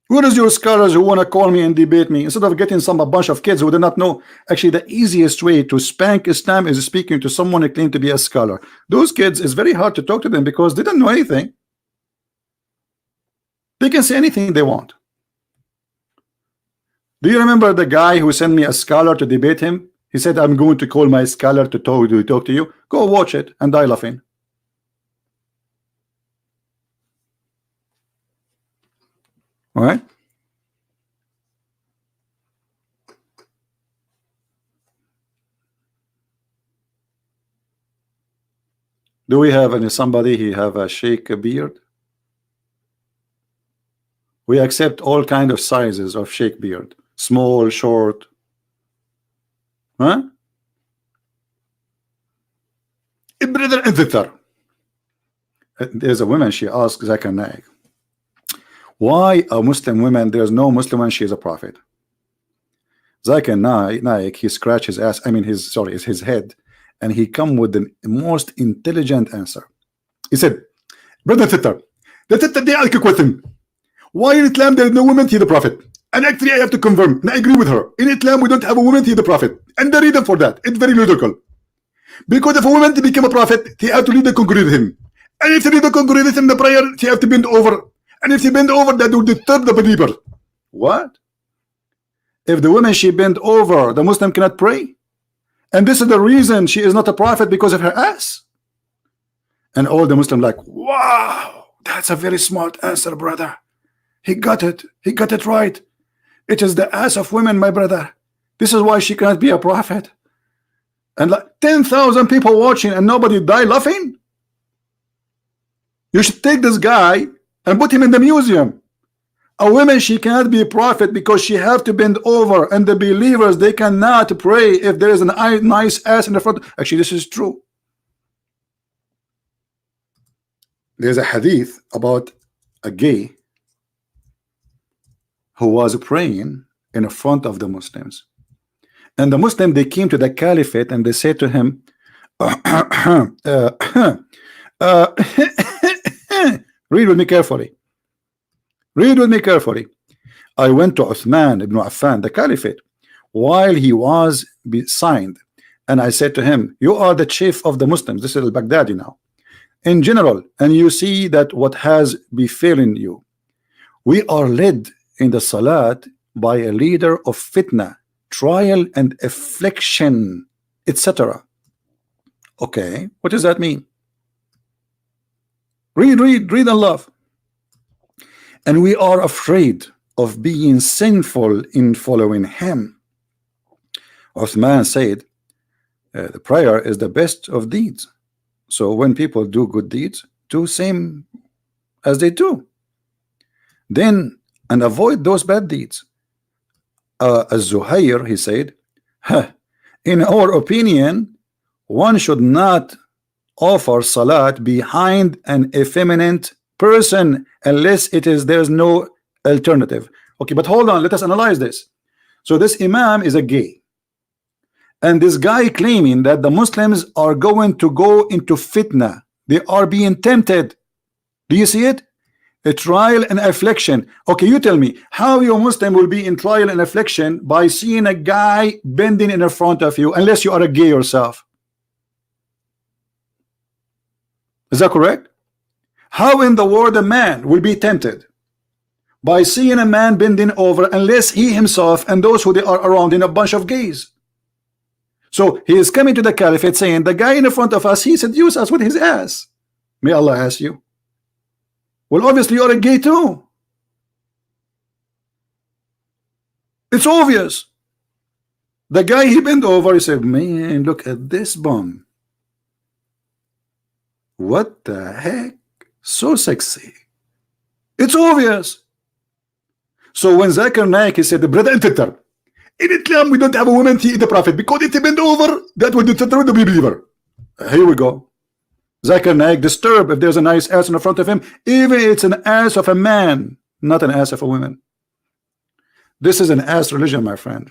Where is your scholars who want to call me and debate me instead of getting a bunch of kids who do not know? Actually, the easiest way to spank Islam is speaking to someone who claims to be a scholar. Those kids, it's very hard to talk to them because they don't know anything. They can say anything they want. Do you remember the guy who sent me a scholar to debate him? He said, I'm going to call my scholar to talk to you. Go watch it and die laughing. All right. Do we have somebody who have a sheikh beard? We accept all kind of sizes of sheikh beard, small, short. Huh? Brother and sister. There's a woman, she asked Zakir Naik, why a Muslim woman, there's no Muslim woman, she is a prophet. Zakir Naik, he scratched his ass, his head, and he come with the most intelligent answer. He said, brother and sister, they ask a question. Why in Islam there is no woman, he the prophet? And actually I have to confirm, and I agree with her. In Islam we don't have a woman, he the prophet. And the reason for that, it's very logical. Because if a woman to become a prophet, he have to lead the congregation. And if he lead the congregation in the prayer, he have to bend over. And if he bend over, that will disturb the believer. What? If the woman she bend over, the Muslim cannot pray? And this is the reason she is not a prophet, because of her ass? And all the Muslim like, wow, that's a very smart answer, brother. He got it. He got it right. It is the ass of women, my brother. This is why she cannot be a prophet. And like 10,000 people watching and nobody die laughing. You should take this guy and put him in the museum. A woman, she cannot be a prophet because she have to bend over, and the believers, they cannot pray if there is a nice ass in the front. Actually, this is true. There's a hadith about a gay who was praying in front of the Muslims, and the Muslim, they came to the caliphate and they said to him, read with me carefully. Read with me carefully. I went to Uthman ibn Affan, the caliphate, while he was signed, and I said to him, you are the chief of the Muslims. This is al-Baghdadi now, in general, and you see that what has befallen you. We are led in the salat by a leader of fitna, trial and affliction, etc. Okay, what does that mean? Read and love. And we are afraid of being sinful in following him. Uthman said, the prayer is the best of deeds. So when people do good deeds, do same as they do. Then, and avoid those bad deeds. Az-Zuhair, he said, in our opinion, one should not offer salat behind an effeminate person unless there's no alternative. Okay, but hold on, let us analyze this. So this imam is a gay, and this guy claiming that the Muslims are going to go into fitna, they are being tempted. Do you see it? A trial and affliction. Okay, you tell me how your Muslim will be in trial and affliction by seeing a guy bending in front of you, unless you are a gay yourself. Is that correct? How in the world a man will be tempted by seeing a man bending over, unless he himself and those who they are around in a bunch of gays. So he is coming to the caliphate saying the guy in front of us, he seduced us with his ass. May Allah ask you. Well, obviously you're a gay too. It's obvious. The guy, he bent over, he said, man, look at this bum. What the heck? So sexy. It's obvious. So when Zakir Naik, he said, brother, in Islam we don't have a woman to eat the prophet, because if they bend over, that would deter the believer. Here we go. Zakir Naik disturbed if there's a nice ass in the front of him, even if it's an ass of a man, not an ass of a woman. This is an ass religion, my friend.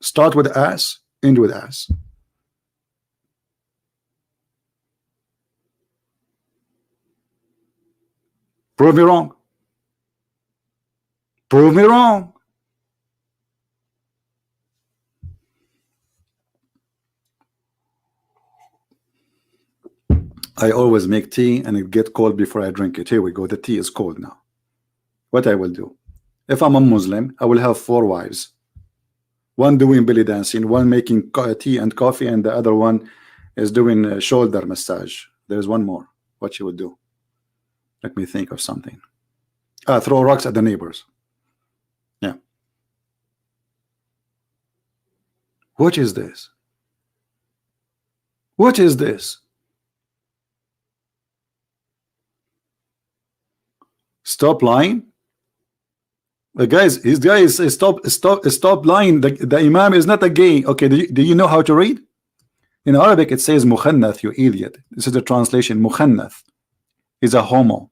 Start with ass, end with ass. Prove me wrong. Prove me wrong. I always make tea and it get cold before I drink it. Here we go. The tea is cold now. What I will do? If I'm a Muslim, I will have 4 wives. One doing belly dancing, one making tea and coffee, and the other one is doing a shoulder massage. There's one more. What you would do? Let me think of something. Throw rocks at the neighbors. Yeah. What is this? What is this? Stop lying. Guys, these guys, stop lying. The Imam is not a gay. Okay, do you know how to read? In Arabic it says Mukhannath, you idiot. This is the translation. Mukhannath is a homo.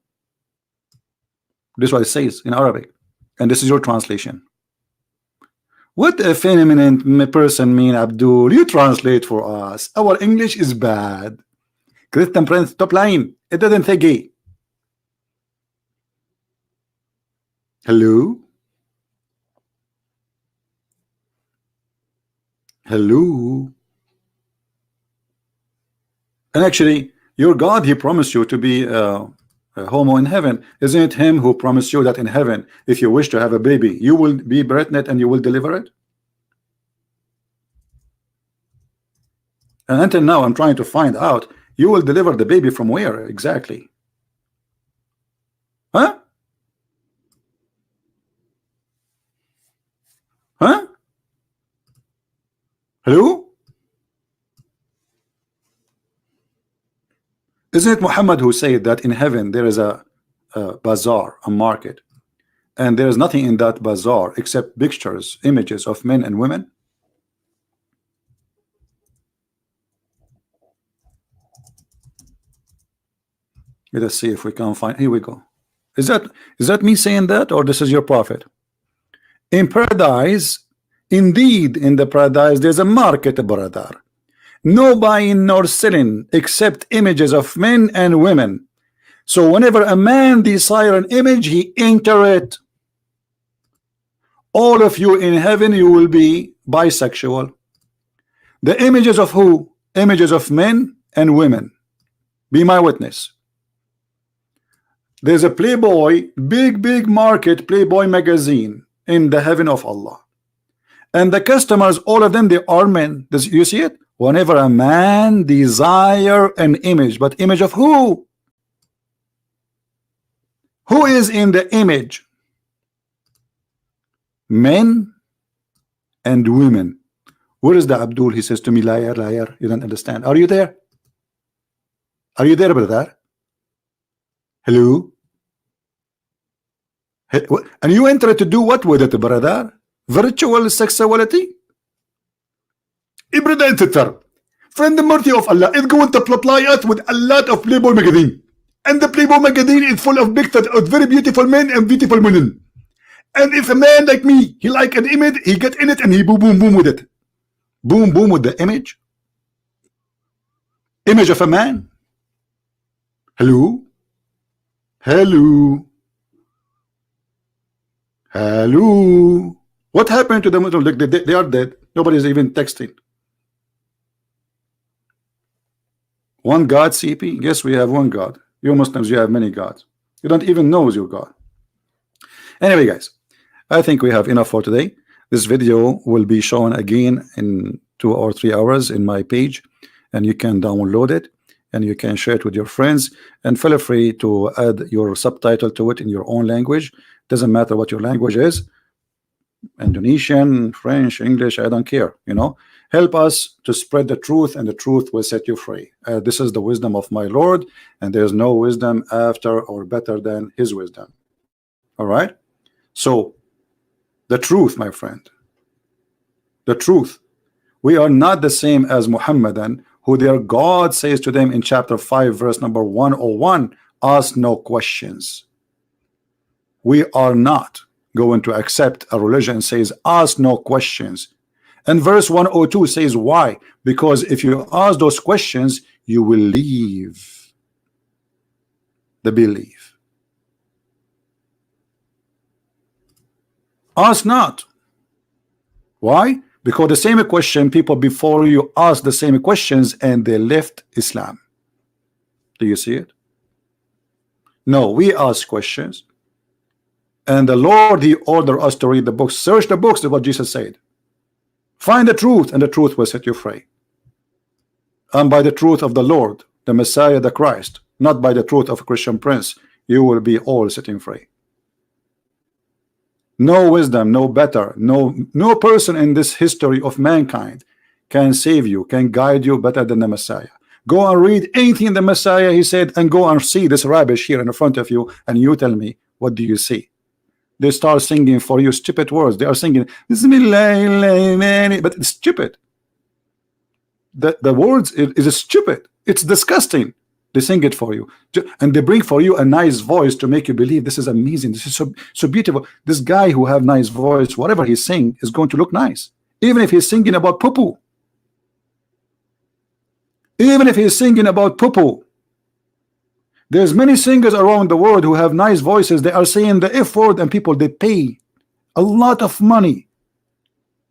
This is what it says in Arabic, and this is your translation. What a feminine person mean, Abdul? You translate for us. Our English is bad. Christian Prince, stop lying. It doesn't say gay. Hello? Hello? And actually, your God, he promised you to be a homo in heaven. Isn't it him who promised you that in heaven, if you wish to have a baby, you will be pregnant and you will deliver it? And until now, I'm trying to find out, you will deliver the baby from where exactly? Huh? Huh? Hello? Isn't it Muhammad who said that in heaven there is a bazaar, a market, and there is nothing in that bazaar except pictures, images of men and women? Let us see if we can find. Here we go. Is that me saying that, or this is your prophet? In paradise, indeed, in the paradise, there's a market, brother. No buying nor selling except images of men and women. So whenever a man desire an image, he enter it. All of you in heaven, you will be bisexual. The images of who? Images of men and women. Be my witness. There's a Playboy, big market, Playboy magazine in the heaven of Allah. And the customers, all of them, they are men. Does you see it? Whenever a man desire an image, but image of who? Who is in the image? Men and women. Where is the Abdul? He says to me, liar, liar. You don't understand. Are you there? Are you there, brother? Hello? And you enter to do what with it, brother? Virtual sexuality? Brother, friend the mercy of Allah is going to supply us with a lot of Playboy magazine. And the Playboy magazine is full of pictures of very beautiful men and beautiful women. And if a man like me, he like an image, he get in it and he boom with it. Boom with the image. Image of a man. Hello? Hello? Hello? What happened to them? Look, they are dead. Nobody's even texting. One God, CP? Yes, we have one God. You Muslims, you have many gods. You don't even know your God. Anyway, guys, I think we have enough for today. This video will be shown again in 2 or 3 hours in my page, and you can download it and you can share it with your friends, and feel free to add your subtitle to it in your own language. Doesn't matter what your language is, Indonesian, French, English, I don't care, you know. Help us to spread the truth, and the truth will set you free. This is the wisdom of my Lord, and there's no wisdom after or better than his wisdom. All right, so the truth, my friend, the truth. We are not the same as Muhammadan, who their God says to them in chapter 5 verse number 101, ask no questions. We are not going to accept a religion says ask no questions. And verse 102 says why? Because if you ask those questions, you will leave the belief. Ask not. Why? Because the same question, people before you asked the same questions and they left Islam. Do you see it? No, we ask questions, and the Lord, he ordered us to read the books. Search the books, is what Jesus said. Find the truth, and the truth will set you free. And by the truth of the Lord, the Messiah, the Christ, not by the truth of a Christian prince, you will be all setting free. No wisdom, no better, no person in this history of mankind can save you, can guide you better than the Messiah. Go and read anything the Messiah he said, and go and see this rubbish here in front of you, and you tell me, what do you see? They start singing for you stupid words. They are singing Bismillah, but it's stupid. The words is stupid. It's disgusting. They sing it for you, and they bring for you a nice voice to make you believe this is amazing, this is so beautiful. This guy who have nice voice, whatever he's singing is going to look nice, even if he's singing about poo-poo. Even if he's singing about poo-poo. There's many singers around the world who have nice voices. They are saying the F word, and people, they pay a lot of money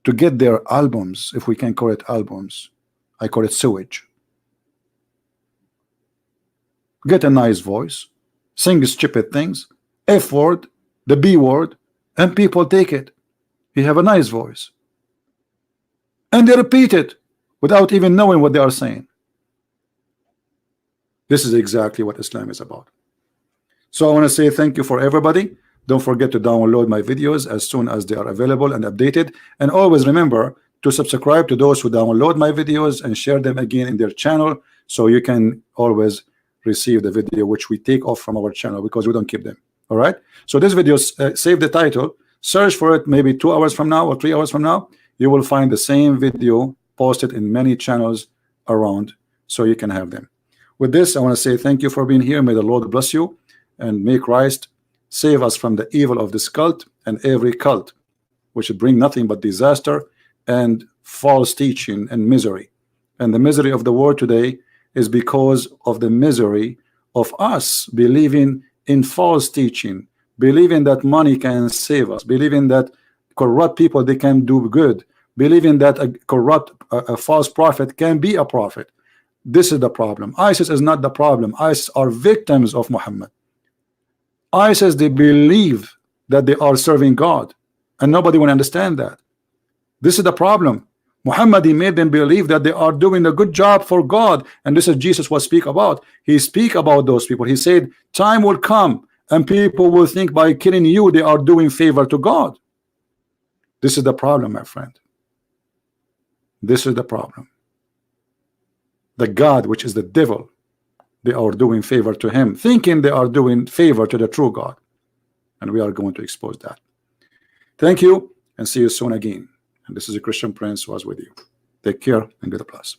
to get their albums, if we can call it albums. I call it sewage. Get a nice voice, sing stupid things, F word, the B word, and people take it. You have a nice voice, and they repeat it without even knowing what they are saying. This is exactly what Islam is about. So I want to say thank you for everybody. Don't forget to download my videos as soon as they are available and updated, and always remember to subscribe to those who download my videos and share them again in their channel, so you can always receive the video which we take off from our channel, because we don't keep them. All right, so this video, save the title, search for it maybe 2 hours from now or 3 hours from now. You will find the same video posted in many channels around, so you can have them. With this, I want to say thank you for being here. May the Lord bless you, and may Christ save us from the evil of this cult and every cult which would bring nothing but disaster and false teaching and misery. And the misery of the world today is because of the misery of us believing in false teaching, believing that money can save us, believing that corrupt people, they can do good, believing that a false prophet can be a prophet. This is the problem. ISIS is not the problem. ISIS are victims of Muhammad. ISIS, they believe that they are serving God, and nobody will understand that. This is the problem. Muhammad, he made them believe that they are doing a good job for God, and this is Jesus was speak about. He speak about those people. He said time will come and people will think by killing you they are doing favor to God. This is the problem, my friend. This is the problem. The God, which is the devil, they are doing favor to him, thinking they are doing favor to the true God, and we are going to expose that. Thank you, and see you soon again. And this is a Christian Prince who was with you. Take care and God bless.